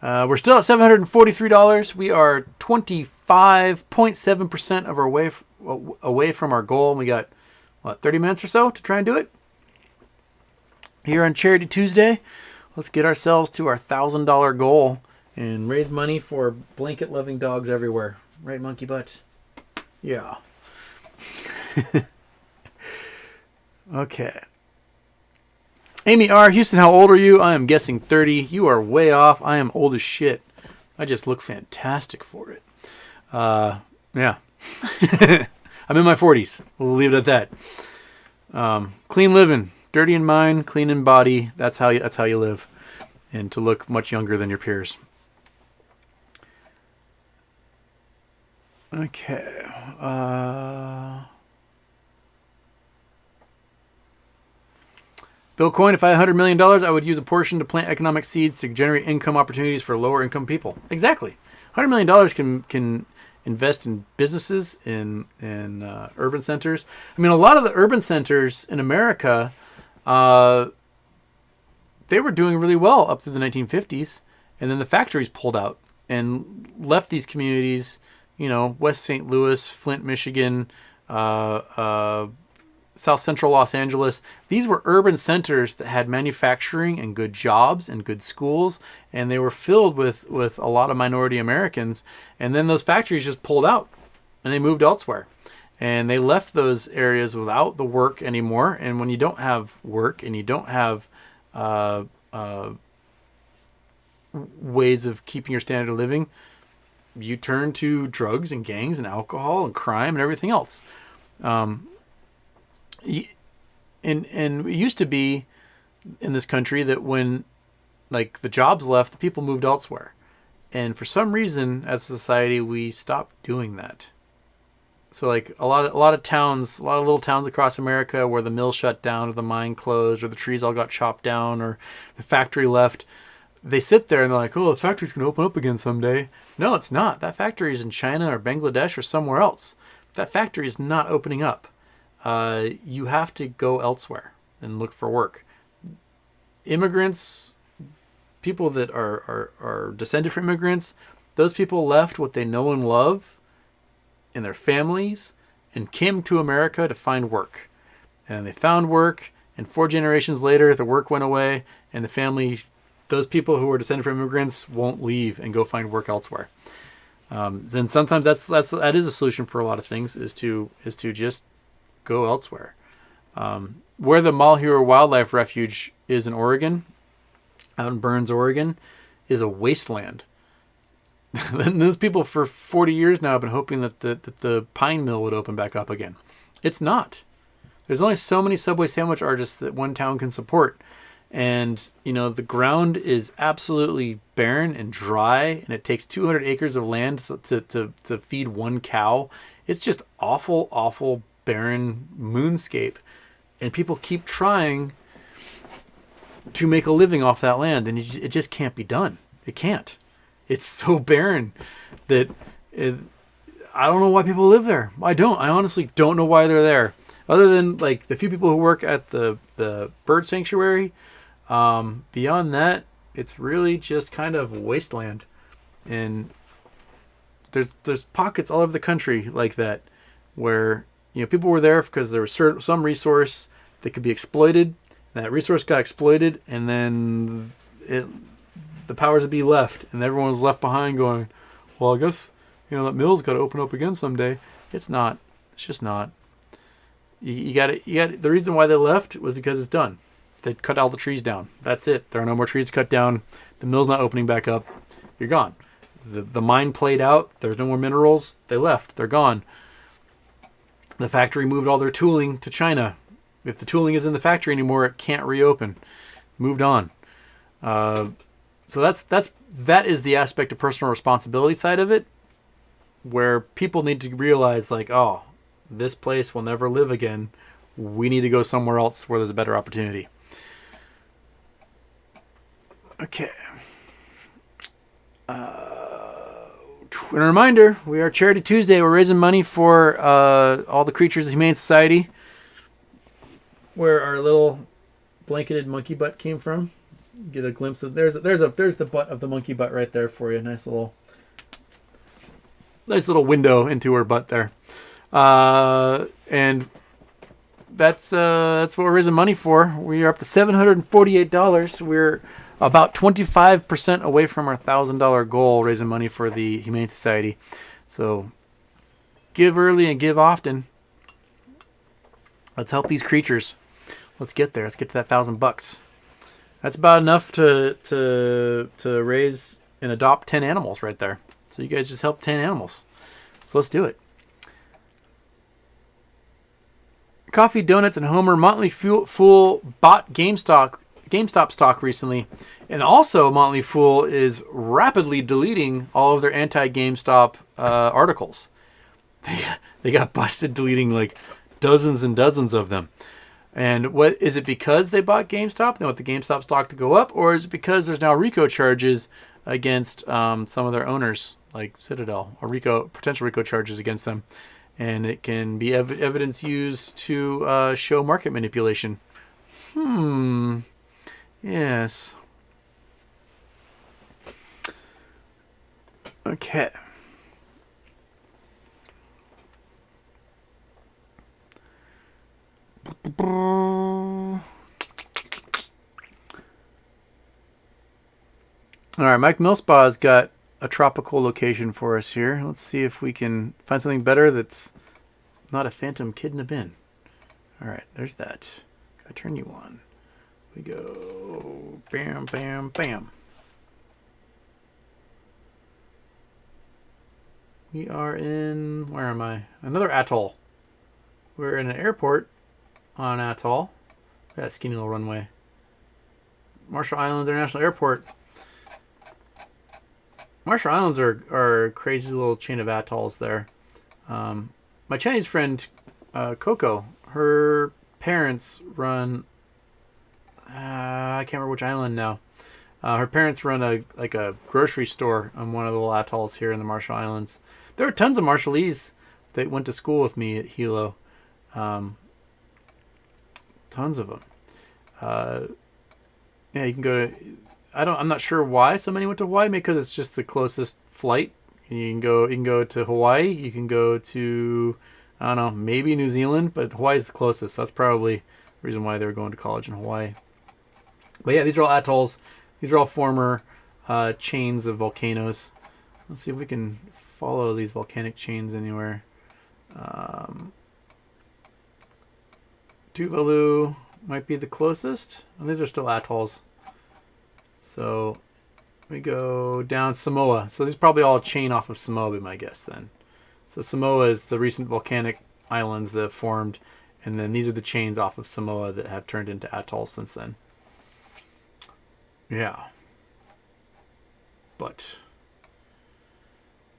We're still at $743. We are 25.7% of our way away from our goal. And we got, 30 minutes or so to try and do it? Here on Charity Tuesday, let's get ourselves to our $1,000 goal and raise money for blanket-loving dogs everywhere. Right, monkey butt? Yeah. Okay. Amy R. Houston, how old are you? I am guessing 30. You are way off. I am old as shit. I just look fantastic for it. Yeah. I'm in my 40s. We'll leave it at that. Clean living. Dirty in mind, clean in body. That's how you live. And to look much younger than your peers. Okay. Bill Coyne, if I had $100 million, I would use a portion to plant economic seeds to generate income opportunities for lower income people. Exactly. $100 million can invest in businesses, in urban centers. I mean, a lot of the urban centers in America, they were doing really well up through the 1950s. And then the factories pulled out and left these communities, West St. Louis, Flint, Michigan, South Central Los Angeles. These were urban centers that had manufacturing and good jobs and good schools, and they were filled with a lot of minority Americans. And then those factories just pulled out, and they moved elsewhere. And they left those areas without the work anymore. And when you don't have work and you don't have ways of keeping your standard of living, you turn to drugs and gangs and alcohol and crime and everything else. And it used to be in this country that when like the jobs left, the people moved elsewhere. And for some reason, as a society, we stopped doing that. So like a lot of towns, a lot of little towns across America where the mill shut down or the mine closed or the trees all got chopped down or the factory left, they sit there and they're like, oh, the factory's going to open up again someday. No, it's not. That factory is in China or Bangladesh or somewhere else. That factory is not opening up. You have to go elsewhere and look for work. Immigrants, people that are descended from immigrants, those people left what they know and love in their families and came to America to find work. And they found work, and 4 generations later, the work went away, and the family, those people who were descended from immigrants won't leave and go find work elsewhere. Then sometimes that is a solution for a lot of things, is to just go elsewhere. Where the Malheur Wildlife Refuge is in Oregon, out in Burns, Oregon, is a wasteland. And those people for 40 years now have been hoping that the pine mill would open back up again. It's not. There's only so many Subway sandwich artists that one town can support. And, the ground is absolutely barren and dry, and it takes 200 acres of land to feed one cow. It's just awful, awful, barren moonscape. And people keep trying to make a living off that land, and it just can't be done. It can't. It's so barren that I don't know why people live there. I honestly don't know why they're there. Other than like the few people who work at the bird sanctuary. Beyond that, it's really just kind of wasteland. And there's pockets all over the country like that where people were there because there was some resource that could be exploited. That resource got exploited, and then the powers that be left, and everyone was left behind going, well, I guess that mill's got to open up again someday. It's not. It's just not. You got the reason why they left was because it's done. They cut all the trees down. That's it. There are no more trees to cut down. The mill's not opening back up. You're gone. The mine played out. There's no more minerals. They left. They're gone. The factory moved all their tooling to China. If the tooling is in the factory anymore, it can't reopen. Moved on. So that is the aspect of personal responsibility side of it, where people need to realize like, oh, this place will never live again. We need to go somewhere else where there's a better opportunity. Okay. And a reminder, we are Charity Tuesday. We're raising money for all the creatures of the Humane Society, where our little blanketed monkey butt came from. Get a glimpse of there's the butt of the monkey butt right there for you. Nice little window into her butt there. And that's what we're raising money for. We are up to $748. We're about 25% away from our $1,000 goal, raising money for the Humane Society. So give early and give often. Let's help these creatures. Let's get there. Let's get to that $1,000. That's about enough to raise and adopt 10 animals right there. So you guys just help 10 animals. So let's do it. Coffee, Donuts, and Homer Motley Fool bought GameStop stock recently. And also Motley Fool is rapidly deleting all of their anti-GameStop articles. They got busted deleting like dozens and dozens of them. And what is it, because they bought GameStop? They want the GameStop stock to go up, or is it because there's now RICO charges against some of their owners, like Citadel, or potential RICO charges against them, and it can be evidence used to show market manipulation? Yes. Okay. All right, Mike Millspa's got a tropical location for us here. Let's see if we can find something better that's not a phantom kid in a bin. All right, there's that. Gotta turn you on. We go bam, bam, bam. We are in, where am I? Another atoll. We're in an airport on an atoll. Look at that skinny little runway. Marshall Islands International Airport. Marshall Islands are a crazy little chain of atolls there. My Chinese friend, Coco, her parents run, I can't remember which island now. Her parents run a grocery store on one of the little atolls here in the Marshall Islands. There are tons of Marshallese that went to school with me at Hilo. Tons of them. Yeah, you can go to. I'm not sure why so many went to Hawaii. Maybe because it's just the closest flight. You can go to Hawaii. You can go to, I don't know, maybe New Zealand, but Hawaii's the closest. That's probably the reason why they were going to college in Hawaii. But yeah, these are all atolls. These are all former chains of volcanoes. Let's see if we can follow these volcanic chains anywhere. Tuvalu might be the closest. And these are still atolls. So we go down Samoa. So these probably all chain off of Samoa, be my guess then. So Samoa is the recent volcanic islands that have formed. And then these are the chains off of Samoa that have turned into atolls since then. Yeah. But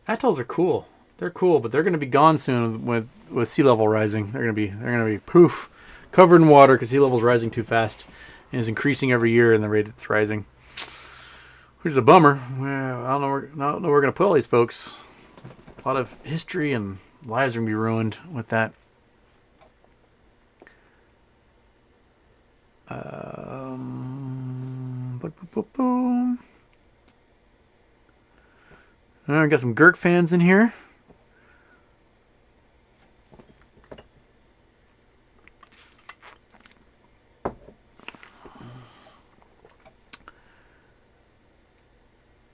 atolls are cool. They're cool, but they're going to be gone soon with sea level rising. They're going to be poof, covered in water because sea level's rising too fast and is increasing every year in the rate it's rising. Which is a bummer. Well, I don't know where we're going to put all these folks. A lot of history and lives are going to be ruined with that. Boom. I got some Gurk fans in here.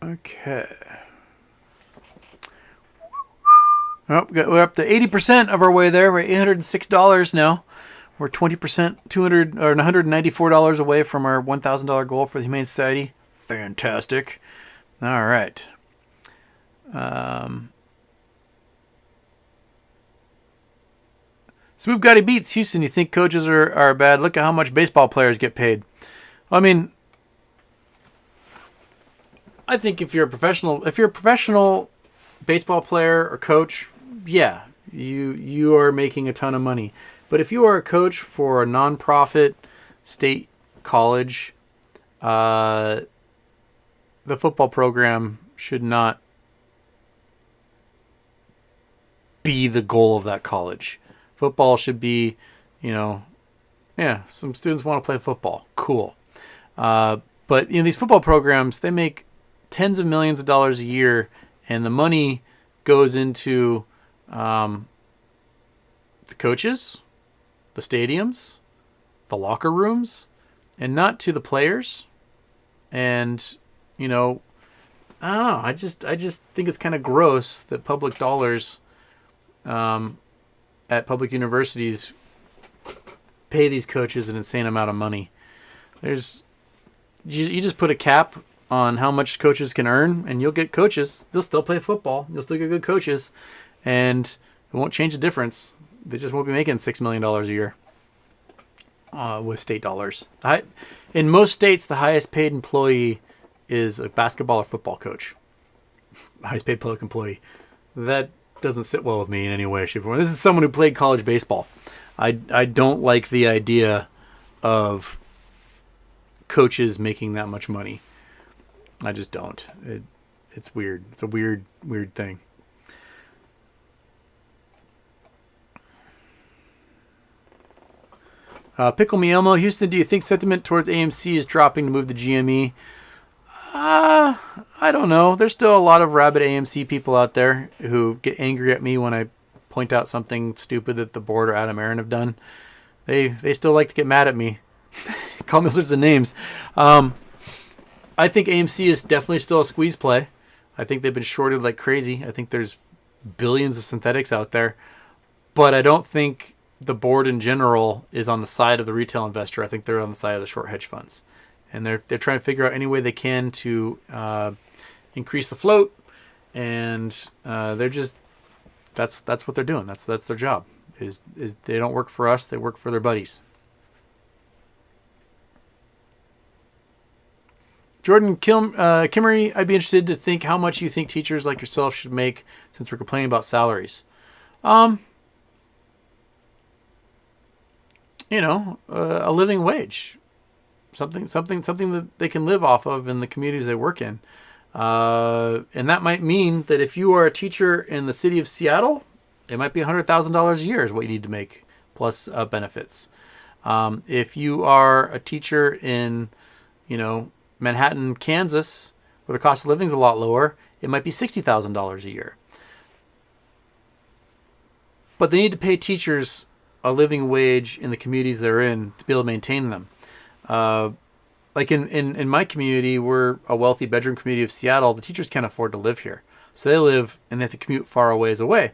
Okay. Oh, we're up to 80% of our way there. We're at $806 now. We're 20%, $200 or $194 away from our $1,000 goal for the Humane Society. Fantastic. All right. Smooth Gotti beats Houston. You think coaches are bad? Look at how much baseball players get paid. I mean, I think if you're a professional baseball player or coach, yeah, you are making a ton of money. But if you are a coach for a nonprofit state college, the football program should not be the goal of that college. Football should be, some students want to play football. Cool. But these football programs, they make tens of millions of dollars a year, and the money goes into the coaches, the stadiums, the locker rooms, and not to the players. And, I don't know. I just think it's kind of gross that public dollars at public universities pay these coaches an insane amount of money. You just put a cap on how much coaches can earn, and you'll get coaches. They'll still play football. You'll still get good coaches, and it won't change the difference. They just won't be making $6 million a year with state dollars. In most states, the highest paid employee is a basketball or football coach. Highest paid public employee. That doesn't sit well with me in any way, shape, or form. This is someone who played college baseball. I don't like the idea of coaches making that much money. I just don't. It's weird. It's a weird thing. Pickle Me Elmo, Houston, do you think sentiment towards AMC is dropping to move to GME? I don't know. There's still a lot of rabid AMC people out there who get angry at me when I point out something stupid that the board or Adam Aaron have done. They still like to get mad at me. Call me all sorts of names. I think AMC is definitely still a squeeze play. I think they've been shorted like crazy. I think there's billions of synthetics out there. But I don't think the board in general is on the side of the retail investor. I think they're on the side of the short hedge funds. And they're trying to figure out any way they can to increase the float. And they're just that's what they're doing. That's their job. Is they don't work for us, they work for their buddies. Jordan Kimmery, I'd be interested to think how much you think teachers like yourself should make since we're complaining about salaries. A living wage, something that they can live off of in the communities they work in. And that might mean that if you are a teacher in the city of Seattle, it might be $100,000 a year is what you need to make, plus benefits. If you are a teacher in, Manhattan, Kansas, where the cost of living is a lot lower, it might be $60,000 a year. But they need to pay teachers a living wage in the communities they're in to be able to maintain them. Like in my community, we're a wealthy bedroom community of Seattle. The teachers can't afford to live here. So they live and they have to commute far a ways away.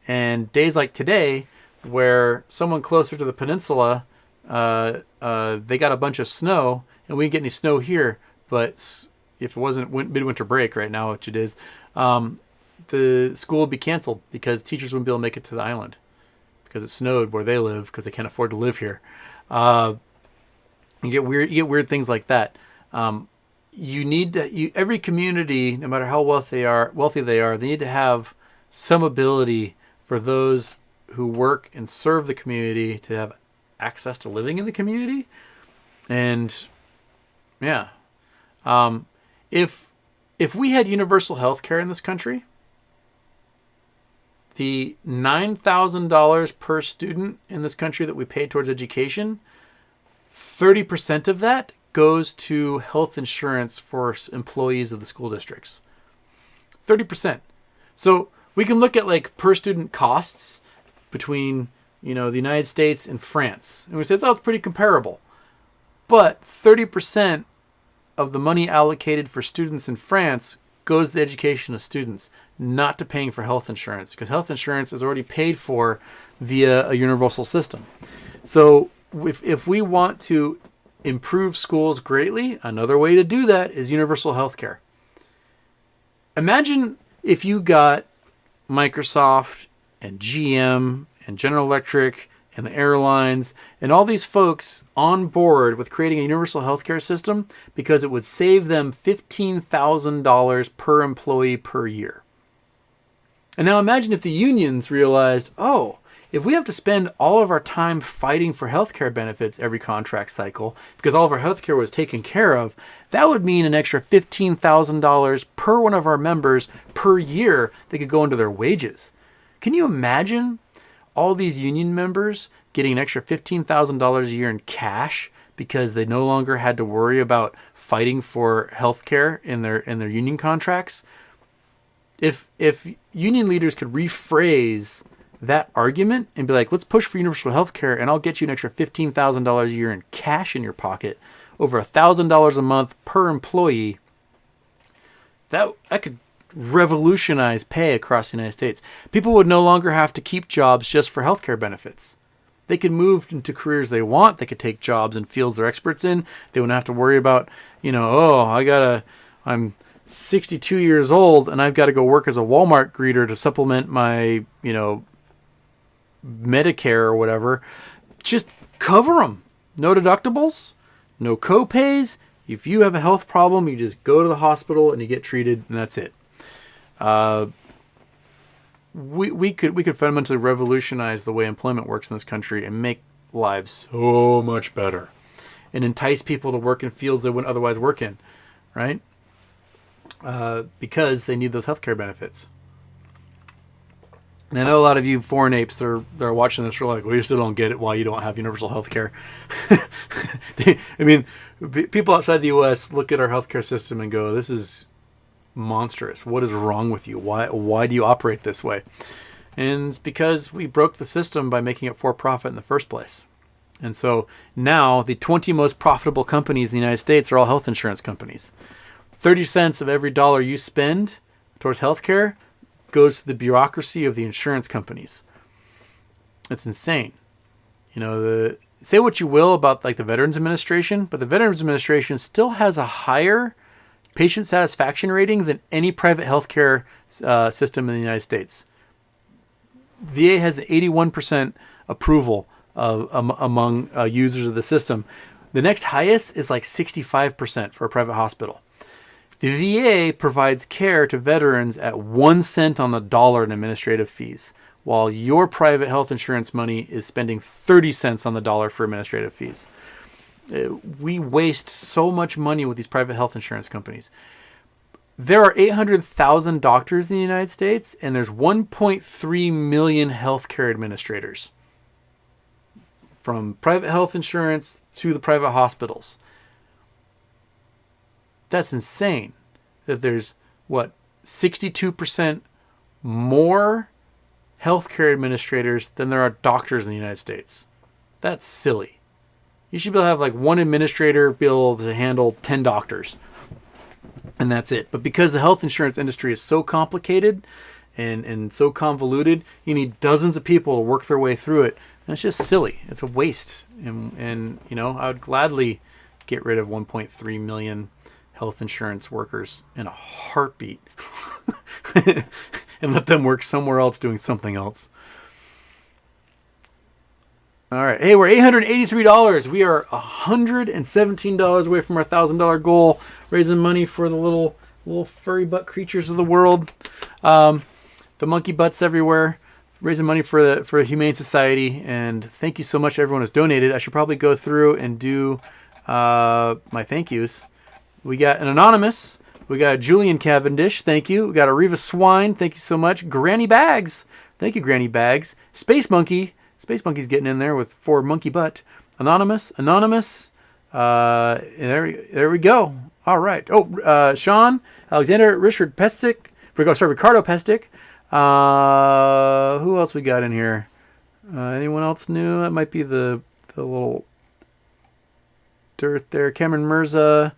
And days like today, where someone closer to the peninsula, they got a bunch of snow, and we didn't get any snow here, but if it wasn't midwinter break right now, which it is, the school would be canceled because teachers wouldn't be able to make it to the island because it snowed where they live because they can't afford to live here. You get weird things like that. You need to, every community, no matter how wealthy they are, they need to have some ability for those who work and serve the community to have access to living in the community. And yeah, if we had universal health care in this country, the $9,000 per student in this country that we pay towards education, 30% of that goes to health insurance for employees of the school districts. 30%. So we can look at like per student costs between, the United States and France. And we say, it's pretty comparable. But 30% of the money allocated for students in France goes to the education of students, not to paying for health insurance, because health insurance is already paid for via a universal system. So if we want to improve schools greatly, another way to do that is universal health care. Imagine if you got Microsoft and GM and General Electric and the airlines and all these folks on board with creating a universal healthcare system because it would save them $15,000 per employee per year. And now imagine if the unions realized, if we have to spend all of our time fighting for healthcare benefits every contract cycle because all of our healthcare was taken care of, that would mean an extra $15,000 per one of our members per year that could go into their wages. Can you imagine all these union members getting an extra $15,000 a year in cash because they no longer had to worry about fighting for healthcare in their union contracts? If union leaders could rephrase that argument and be like, let's push for universal health care and I'll get you an extra $15,000 a year in cash in your pocket, over $1,000 a month per employee, that could revolutionize pay across the United States. People would no longer have to keep jobs just for healthcare benefits. They could move into careers they want. They could take jobs in fields they're experts in. They wouldn't have to worry about, I'm 62 years old and I've got to go work as a Walmart greeter to supplement my, Medicare or whatever. Just cover them. No deductibles, no co-pays. If you have a health problem, you just go to the hospital and you get treated, and that's it. We could fundamentally revolutionize the way employment works in this country and make lives so much better, and entice people to work in fields they wouldn't otherwise work in, right? Because they need those healthcare benefits. And I know a lot of you foreign apes that are watching this are like, well, you still don't get it why you don't have universal health care. People outside the U.S. look at our healthcare system and go, this is monstrous. What is wrong with you? Why do you operate this way? And it's because we broke the system by making it for profit in the first place. And so now the 20 most profitable companies in the United States are all health insurance companies. 30 cents of every dollar you spend towards healthcare goes to the bureaucracy of the insurance companies. It's insane. Say what you will about like the Veterans Administration, but the Veterans Administration still has a higher patient satisfaction rating than any private healthcare system in the United States. VA has 81% approval among users of the system. The next highest is like 65% for a private hospital. The VA provides care to veterans at 1 cent on the dollar in administrative fees, while your private health insurance money is spending 30 cents on the dollar for administrative fees. We waste so much money with these private health insurance companies. There are 800,000 doctors in the United States, and there's 1.3 million healthcare administrators. From private health insurance to the private hospitals. That's insane that there's 62% more healthcare administrators than there are doctors in the United States. That's silly. You should be able to have like one administrator be able to handle 10 doctors. and that's it. But because the health insurance industry is so complicated and so convoluted, you need dozens of people to work their way through it. And it's just silly. It's a waste. And I would gladly get rid of 1.3 million health insurance workers in a heartbeat and let them work somewhere else doing something else. All right. Hey, we're $883. We are $117 away from our $1,000 goal, raising money for the little furry butt creatures of the world. The monkey butts everywhere, raising money for the Humane Society. And thank you so much to everyone who's donated. I should probably go through and do my thank yous. We got an Anonymous. We got a Julian Cavendish. Thank you. We got a Reva Swine. Thank you so much. Granny Bags. Thank you, Granny Bags. Space Monkey. Space Monkey's getting in there with 4 monkey butt. Anonymous. There we go. All right. Oh, Sean, Alexander, Richard Pestic. Ricardo Pestic. Who else we got in here? Anyone else new? That might be the little dirt there. Cameron Mirza.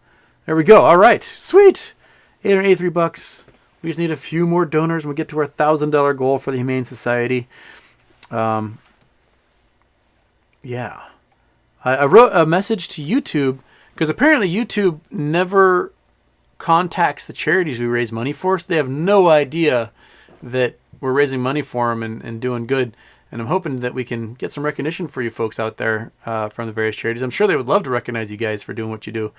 There we go. All right. Sweet. $883. We just need a few more donors and we'll get to our $1,000 goal for the Humane Society. Yeah. I wrote a message to YouTube because apparently YouTube never contacts the charities we raise money for, so they have no idea that we're raising money for them and doing good. And I'm hoping that we can get some recognition for you folks out there from the various charities. I'm sure they would love to recognize you guys for doing what you do.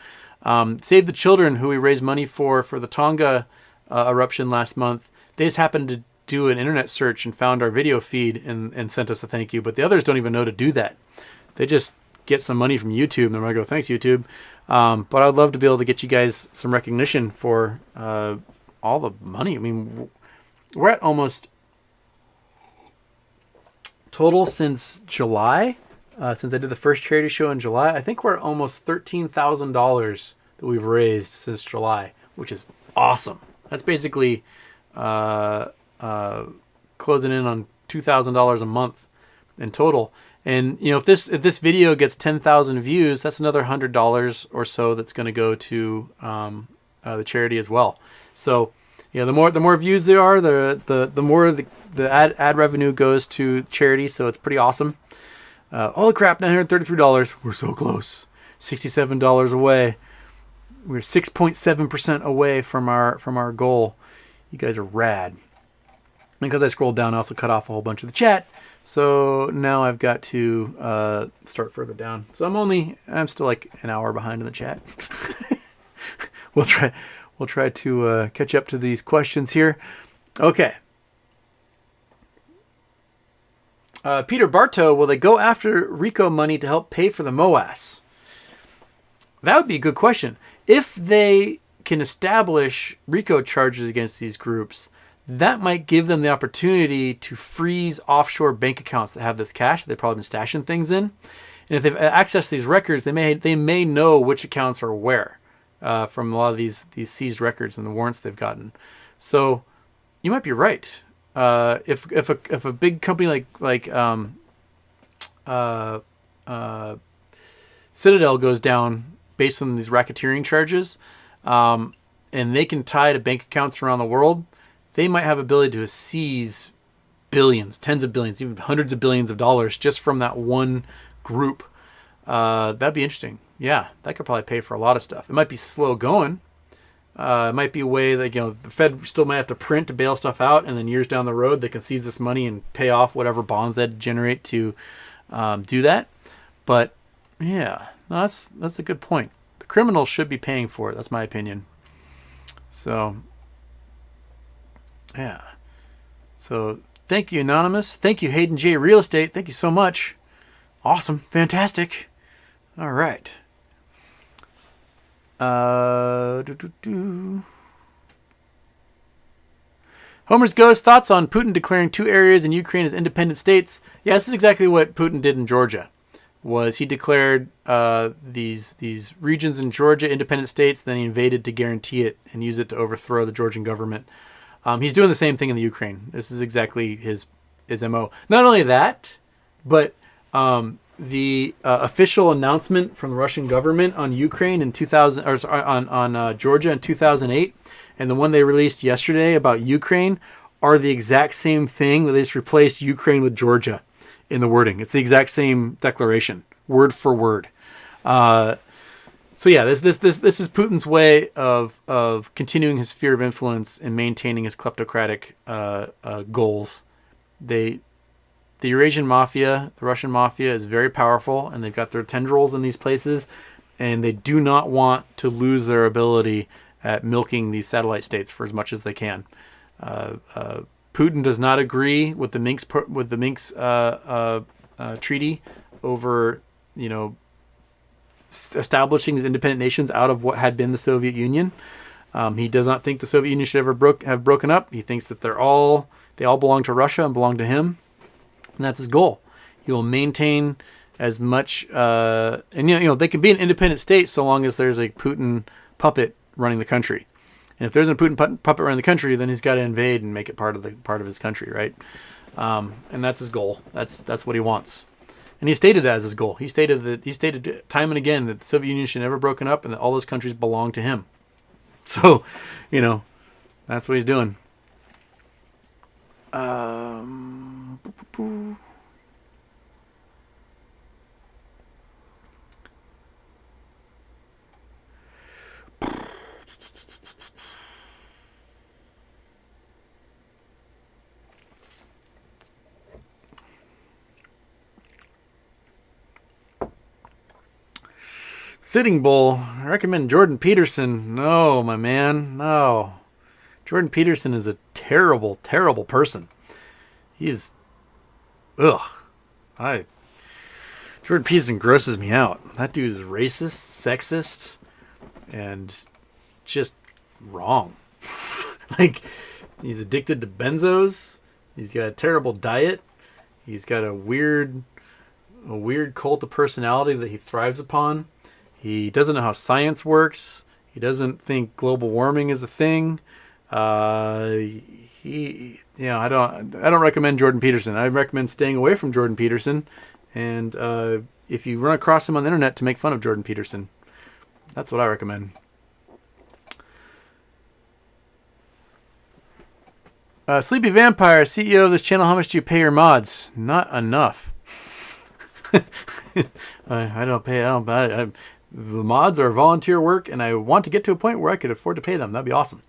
Save the Children, who we raised money for the Tonga eruption last month. They just happened to do an internet search and found our video feed and sent us a thank you. But the others don't even know to do that. They just get some money from YouTube and they're going to go, thanks, YouTube. But I'd love to be able to get you guys some recognition for all the money. I mean, we're at almost total since July, since I did the first charity show in July. I think we're at almost $13,000 that we've raised since July, which is awesome. That's basically closing in on $2,000 a month in total. And if this video gets 10,000 views, that's another $100 or so that's going to go to the charity as well. So the more views there are, the more the ad revenue goes to charity. So it's pretty awesome. Holy crap! $933. We're so close. $67 away. We're 6.7% away from our goal. You guys are rad. And because I scrolled down, I also cut off a whole bunch of the chat. So now I've got to start further down. So I'm still like an hour behind in the chat. We'll try to catch up to these questions here. Okay. Peter Bartow, will they go after RICO money to help pay for the MOAS? That would be a good question. If they can establish RICO charges against these groups, that might give them the opportunity to freeze offshore bank accounts that have this cash that they've probably been stashing things in. And if they've accessed these records, they may know which accounts are where from a lot of these seized records and the warrants they've gotten. So you might be right. If a big company like Citadel goes down based on these racketeering charges, and they can tie to bank accounts around the world, they might have ability to seize billions, tens of billions, even hundreds of billions of dollars just from that one group. That'd be interesting. Yeah, that could probably pay for a lot of stuff. It might be slow going. It might be a way that the Fed still might have to print to bail stuff out, and then years down the road they can seize this money and pay off whatever bonds they generate to do that. But yeah, no, that's a good point. The criminals should be paying for it. That's my opinion. So yeah. So thank you, Anonymous. Thank you, Hayden J. Real Estate. Thank you so much. Awesome. Fantastic. All right. Homer's Ghost, thoughts on Putin declaring 2 areas in Ukraine as independent states? Yeah, this is exactly what Putin did in Georgia. Was he declared these regions in Georgia independent states, then he invaded to guarantee it and use it to overthrow the Georgian government. He's doing the same thing in the Ukraine. This is exactly his MO. Not only that, but the official announcement from the Russian government on Ukraine in 2000, or sorry, on Georgia in 2008, and the one they released yesterday about Ukraine are the exact same thing. They just replaced Ukraine with Georgia in the wording. It's the exact same declaration, word for word. So yeah, this is Putin's way of continuing his sphere of influence and maintaining his kleptocratic goals. The Eurasian mafia, the Russian mafia, is very powerful, and they've got their tendrils in these places, and they do not want to lose their ability at milking these satellite states for as much as they can. Putin does not agree with the Minsk treaty over, establishing these independent nations out of what had been the Soviet Union. He does not think the Soviet Union should ever have broken up. He thinks that they all belong to Russia and belong to him. And that's his goal. He will maintain as much, and they can be an independent state so long as there's a Putin puppet running the country. And if there's a Putin puppet running the country, then he's got to invade and make it part of his country, right? And that's his goal. That's what he wants. And he stated that as his goal. He stated time and again that the Soviet Union should never broken up and that all those countries belong to him. So, that's what he's doing. Sitting Bull, I recommend Jordan Peterson. No, my man, no. Jordan Peterson is a terrible, terrible person. He's, Jordan Peterson grosses me out. That dude is racist, sexist, and just wrong. He's addicted to benzos. He's got a terrible diet. He's got a weird cult of personality that he thrives upon. He doesn't know how science works. He doesn't think global warming is a thing. I don't recommend Jordan Peterson. I recommend staying away from Jordan Peterson. And if you run across him on the internet, to make fun of Jordan Peterson. That's what I recommend. Sleepy Vampire, CEO of this channel, how much do you pay your mods? Not enough. I don't pay. The mods are volunteer work, and I want to get to a point where I could afford to pay them. That'd be awesome.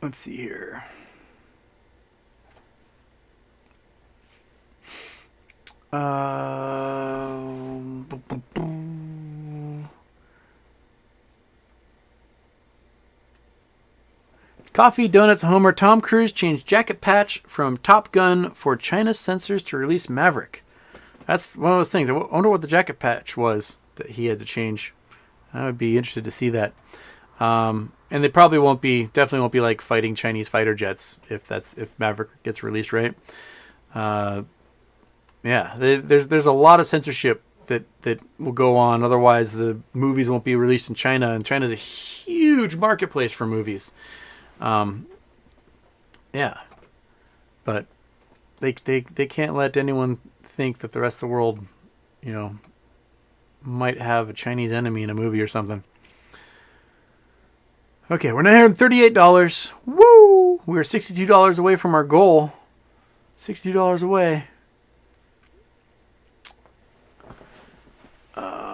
Let's see here. Coffee, Donuts, Homer, Tom Cruise changed jacket patch from Top Gun for China's censors to release Maverick. That's one of those things. I wonder what the jacket patch was that he had to change. I would be interested to see that. And they probably definitely won't be like fighting Chinese fighter jets if Maverick gets released, right? There's a lot of censorship that will go on. Otherwise, the movies won't be released in China, and China's a huge marketplace for movies. But they can't let anyone think that the rest of the world, might have a Chinese enemy in a movie or something. Okay, we're $938. Woo! We're $62 away from our goal. $62 away.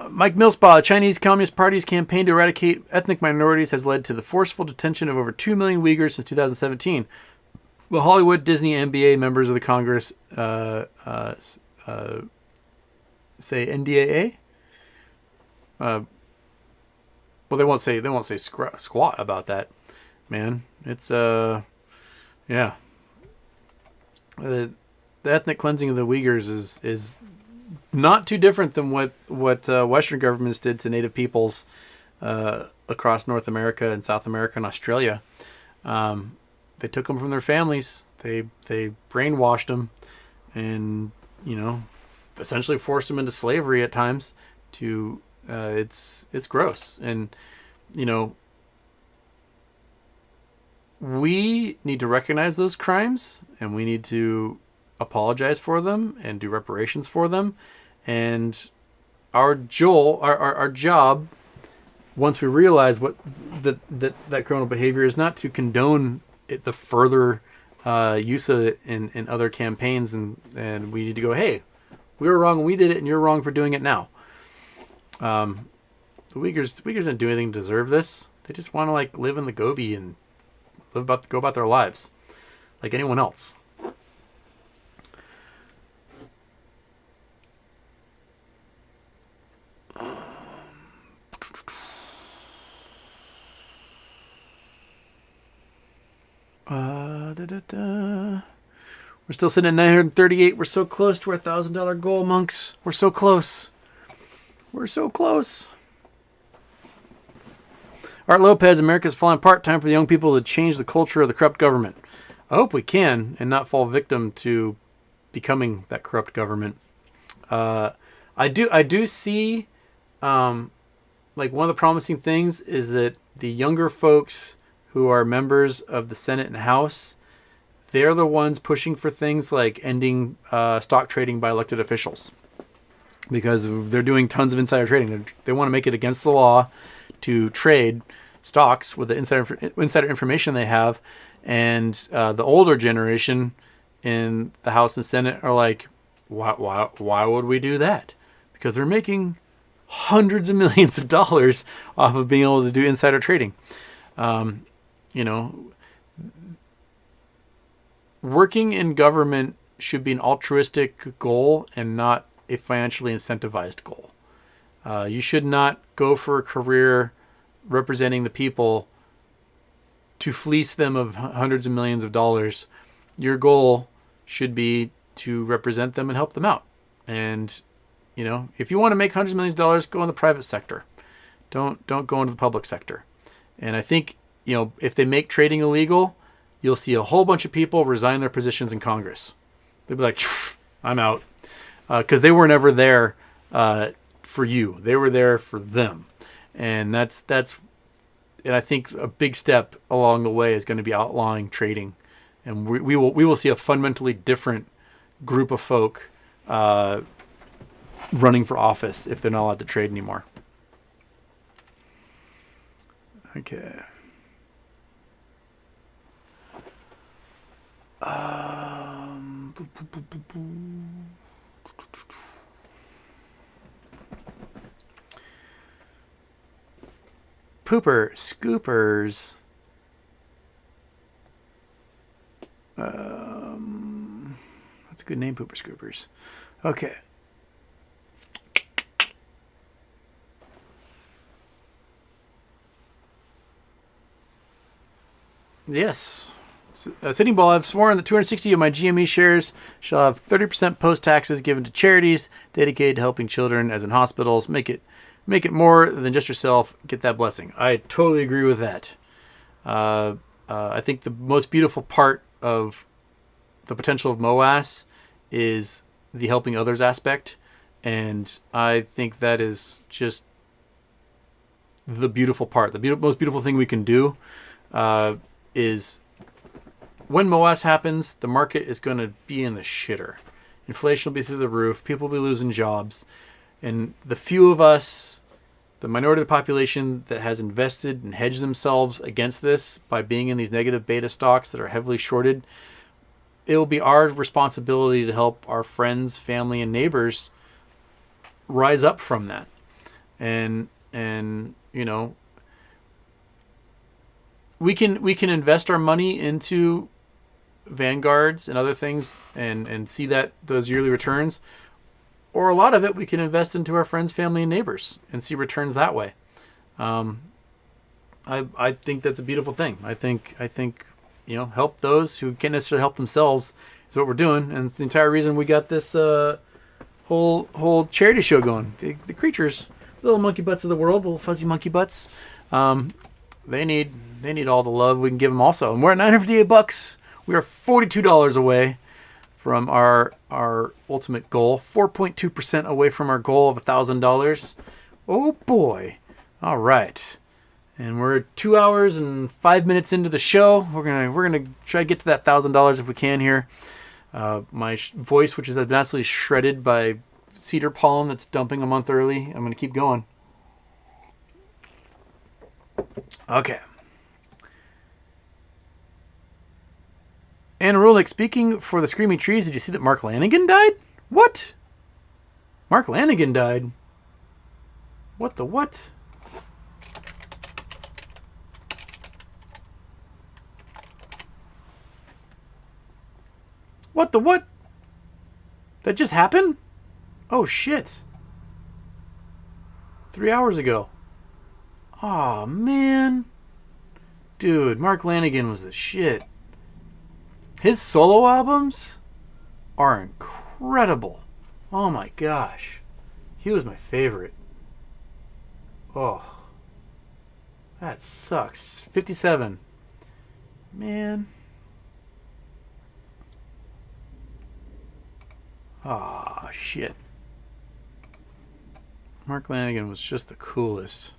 Mike Millspaw, Chinese Communist Party's campaign to eradicate ethnic minorities has led to the forceful detention of over 2 million Uyghurs since 2017. Well, Hollywood, Disney, NBA members of the Congress say NDAA. Well, they won't say squat about that, man. It's The ethnic cleansing of the Uyghurs is not too different than what Western governments did to native peoples across North America and South America and Australia. They took them from their families. They brainwashed them, and essentially forced them into slavery at times. It's gross, and you know, we need to recognize those crimes, and we need to apologize for them and do reparations for them. And our job, once we realize what that criminal behavior is, not to condone the further use of it in other campaigns, and we need to go, hey, we were wrong when we did it, and you're wrong for doing it now. The Uyghurs didn't do anything to deserve this. They just want to like live in the Gobi and go about their lives like anyone else. We're still sitting at 938. We're so close to our $1,000 goal, monks. We're so close. We're so close. Art Lopez, America's falling apart. Time for the young people to change the culture of the corrupt government. I hope we can and not fall victim to becoming that corrupt government. I do see, like one of the promising things is that the younger folks who are members of the Senate and House, they're the ones pushing for things like ending stock trading by elected officials, because they're doing tons of insider trading. They want to make it against the law to trade stocks with the insider information they have. And the older generation in the House and Senate are like, why would we do that? Because they're making hundreds of millions of dollars off of being able to do insider trading. Working in government should be an altruistic goal and not a financially incentivized goal. You should not go for a career representing the people to fleece them of hundreds of millions of dollars. Your goal should be to represent them and help them out. And, if you want to make hundreds of millions of dollars, go in the private sector. Don't go into the public sector. And I think, if they make trading illegal, you'll see a whole bunch of people resign their positions in Congress. They'll be like, I'm out. Because they were never there for you. They were there for them. And that's and I think a big step along the way is going to be outlawing trading. And we will see a fundamentally different group of folk running for office if they're not allowed to trade anymore. Okay. Pooper Scoopers. That's a good name, Pooper Scoopers. Okay. Yes. Sitting Bull, I've sworn that 260 of my GME shares shall have 30% post-taxes given to charities dedicated to helping children, as in hospitals. Make it more than just yourself. Get that blessing. I totally agree with that. I think the most beautiful part of the potential of MOAS is the helping others aspect. And I think that is just the beautiful part. The most beautiful thing we can do is when MOAS happens, the market is going to be in the shitter. Inflation will be through the roof. People will be losing jobs. And the few of us, the minority of the population that has invested and hedged themselves against this by being in these negative beta stocks that are heavily shorted, it will be our responsibility to help our friends, family, and neighbors rise up from that. And we can invest our money into Vanguards and other things and see those yearly returns. Or a lot of it we can invest into our friends, family, and neighbors and see returns that way. I think that's a beautiful thing. I think help those who can't necessarily help themselves is what we're doing, and it's the entire reason we got this whole charity show going. The creatures, the little monkey butts of the world, little fuzzy monkey butts, they need all the love we can give them also. And we're at $958. We are $42 away from our ultimate goal, 4.2% away from our goal of $1,000. Oh boy! All right, And we're 2 hours and 5 minutes into the show. We're gonna try to get to that $1,000 if we can here. My voice, which is absolutely shredded by cedar pollen that's dumping a month early. I'm gonna keep going. Okay. Anna Rolik, speaking for the Screaming Trees, did you see that Mark Lanigan died? What? Mark Lanigan died? What the what? What the what? That just happened? Oh shit. 3 hours ago. Aw, man. Dude, Mark Lanigan was the shit. His solo albums are incredible. Oh my gosh. He was my favorite. Oh. That sucks. 57. Man. Ah, shit. Mark Lanigan was just the coolest.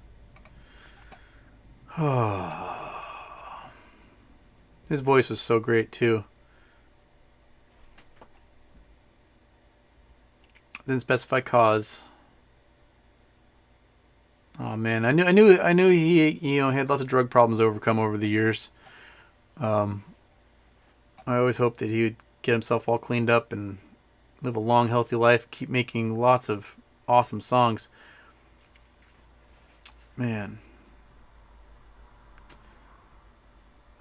Oh. His voice was so great too. Didn't specify cause. Oh man, I knew he had lots of drug problems to overcome over the years. I always hoped that he would get himself all cleaned up and live a long, healthy life, keep making lots of awesome songs. Man.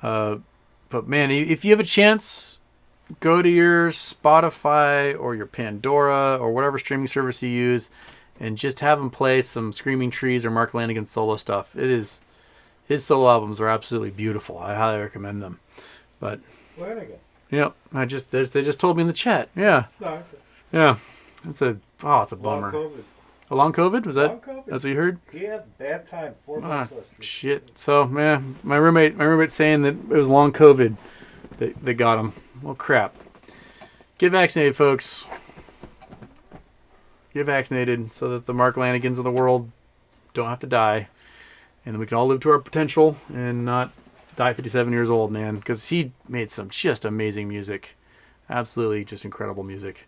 But man, if you have a chance, go to your Spotify or your Pandora or whatever streaming service you use and just have them play some Screaming Trees or Mark Lanigan solo stuff. His solo albums are absolutely beautiful. I highly recommend them. But Lanigan. Yeah, they just told me in the chat. Yeah. No, okay. Yeah. It's a bummer. Long COVID. A long COVID? Was that? Long COVID. That's what you heard? He had bad time. 4 months last week. Shit. So, man, my roommate's saying that it was long COVID that got him. Well, crap. Get vaccinated, folks. Get vaccinated so that the Mark Lanigans of the world don't have to die. And we can all live to our potential and not die 57 years old, man. Because he made some just amazing music. Absolutely just incredible music.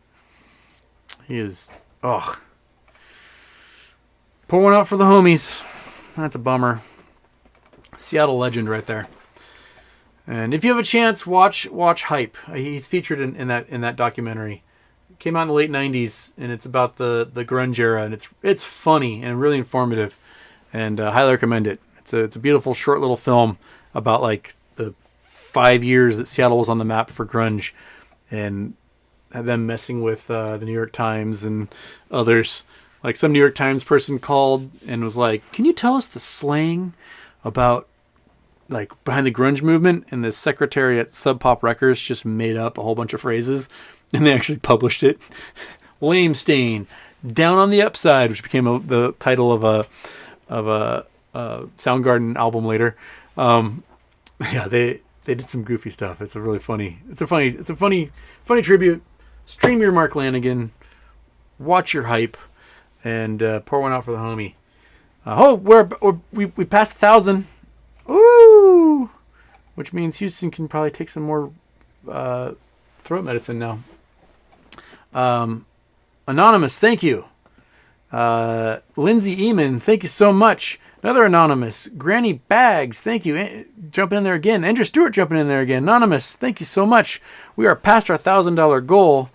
He is... Ugh. Pour one out for the homies. That's a bummer. Seattle legend right there. And if you have a chance, watch Hype. He's featured in that documentary. It came out in the late 90s, and it's about the grunge era, and it's funny and really informative, and highly recommend it. It's a beautiful short little film about like the 5 years that Seattle was on the map for grunge, and them messing with the New York Times and others. Like some New York Times person called and was like, "Can you tell us the slang about like behind the grunge movement?" And the secretary at Sub Pop Records just made up a whole bunch of phrases, and they actually published it. Lame Stain, Down on the Upside, which became the title of a Soundgarden album later. Yeah, they did some goofy stuff. It's a funny tribute. Stream your Mark Lanigan, watch your Hype, and pour one out for the homie. We passed 1,000. Ooh, which means Houston can probably take some more throat medicine now. Anonymous, thank you. Lindsay Eamon, thank you so much. Another anonymous. Granny Bags, thank you. Jumping in there again. Andrew Stewart jumping in there again. Anonymous, thank you so much. We are past our $1,000 goal.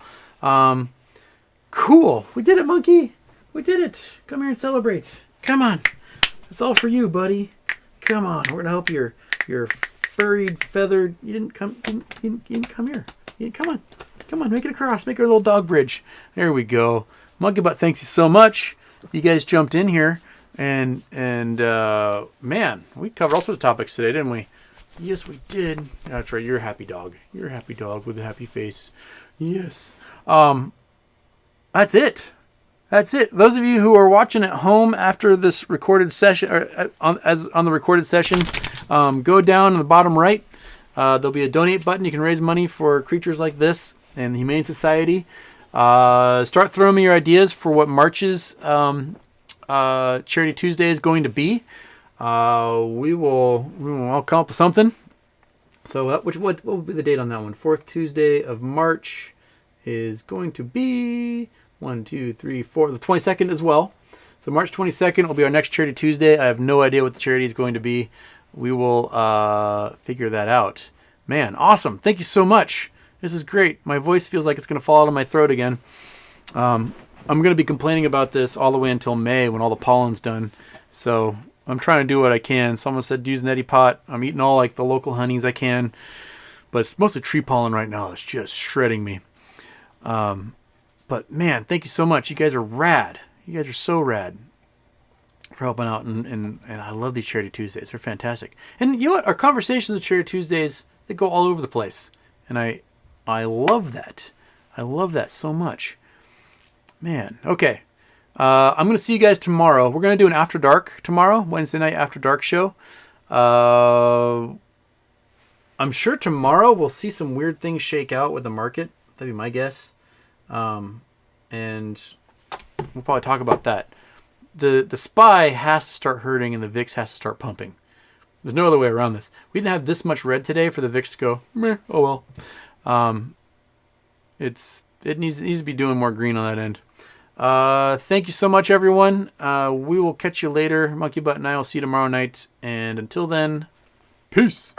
Cool. We did it, monkey. We did it. Come here and celebrate. Come on. It's all for you, buddy. Come on. We're going to help your furried, feathered... You didn't come here. Come on. Make it across. Make it a little dog bridge. There we go. Monkey Butt, thanks you so much. You guys jumped in here. And man, we covered all sorts of topics today, didn't we? Yes, we did. That's right. You're a happy dog. You're a happy dog with a happy face. Yes. That's it. Those of you who are watching at home after this recorded session, or on the recorded session, go down in the bottom right. There'll be a donate button. You can raise money for creatures like this and the Humane Society. Start throwing me your ideas for what March's Charity Tuesday is going to be. I'll come up with something. So what will be the date on that one? Fourth Tuesday of March is going to be 1, 2, 3, 4, the 22nd as well. So March 22nd will be our next Charity Tuesday. I have no idea what the charity is going to be. We will figure that out. Man, awesome. Thank you so much. This is great. My voice feels like it's going to fall out of my throat again. I'm going to be complaining about this all the way until May when all the pollen's done. So I'm trying to do what I can. Someone said use neti pot. I'm eating all like the local honeys I can. But it's mostly tree pollen right now. It's just shredding me. But man, thank you so much. You guys are rad. You guys are so rad for helping out. And I love these Charity Tuesdays. They're fantastic. And you know what? Our conversations at Charity Tuesdays, they go all over the place. And I love that. I love that so much. Man, okay. I'm going to see you guys tomorrow. We're going to do an After Dark tomorrow, Wednesday night After Dark show. I'm sure tomorrow we'll see some weird things shake out with the market. That'd be my guess. And we'll probably talk about that. The SPY has to start hurting and the VIX has to start pumping. There's no other way around this. We didn't have this much red today for the VIX to go, meh, oh well. It needs to be doing more green on that end. Thank you so much, everyone. We will catch you later. Monkey Butt and I will see you tomorrow night. And until then, peace.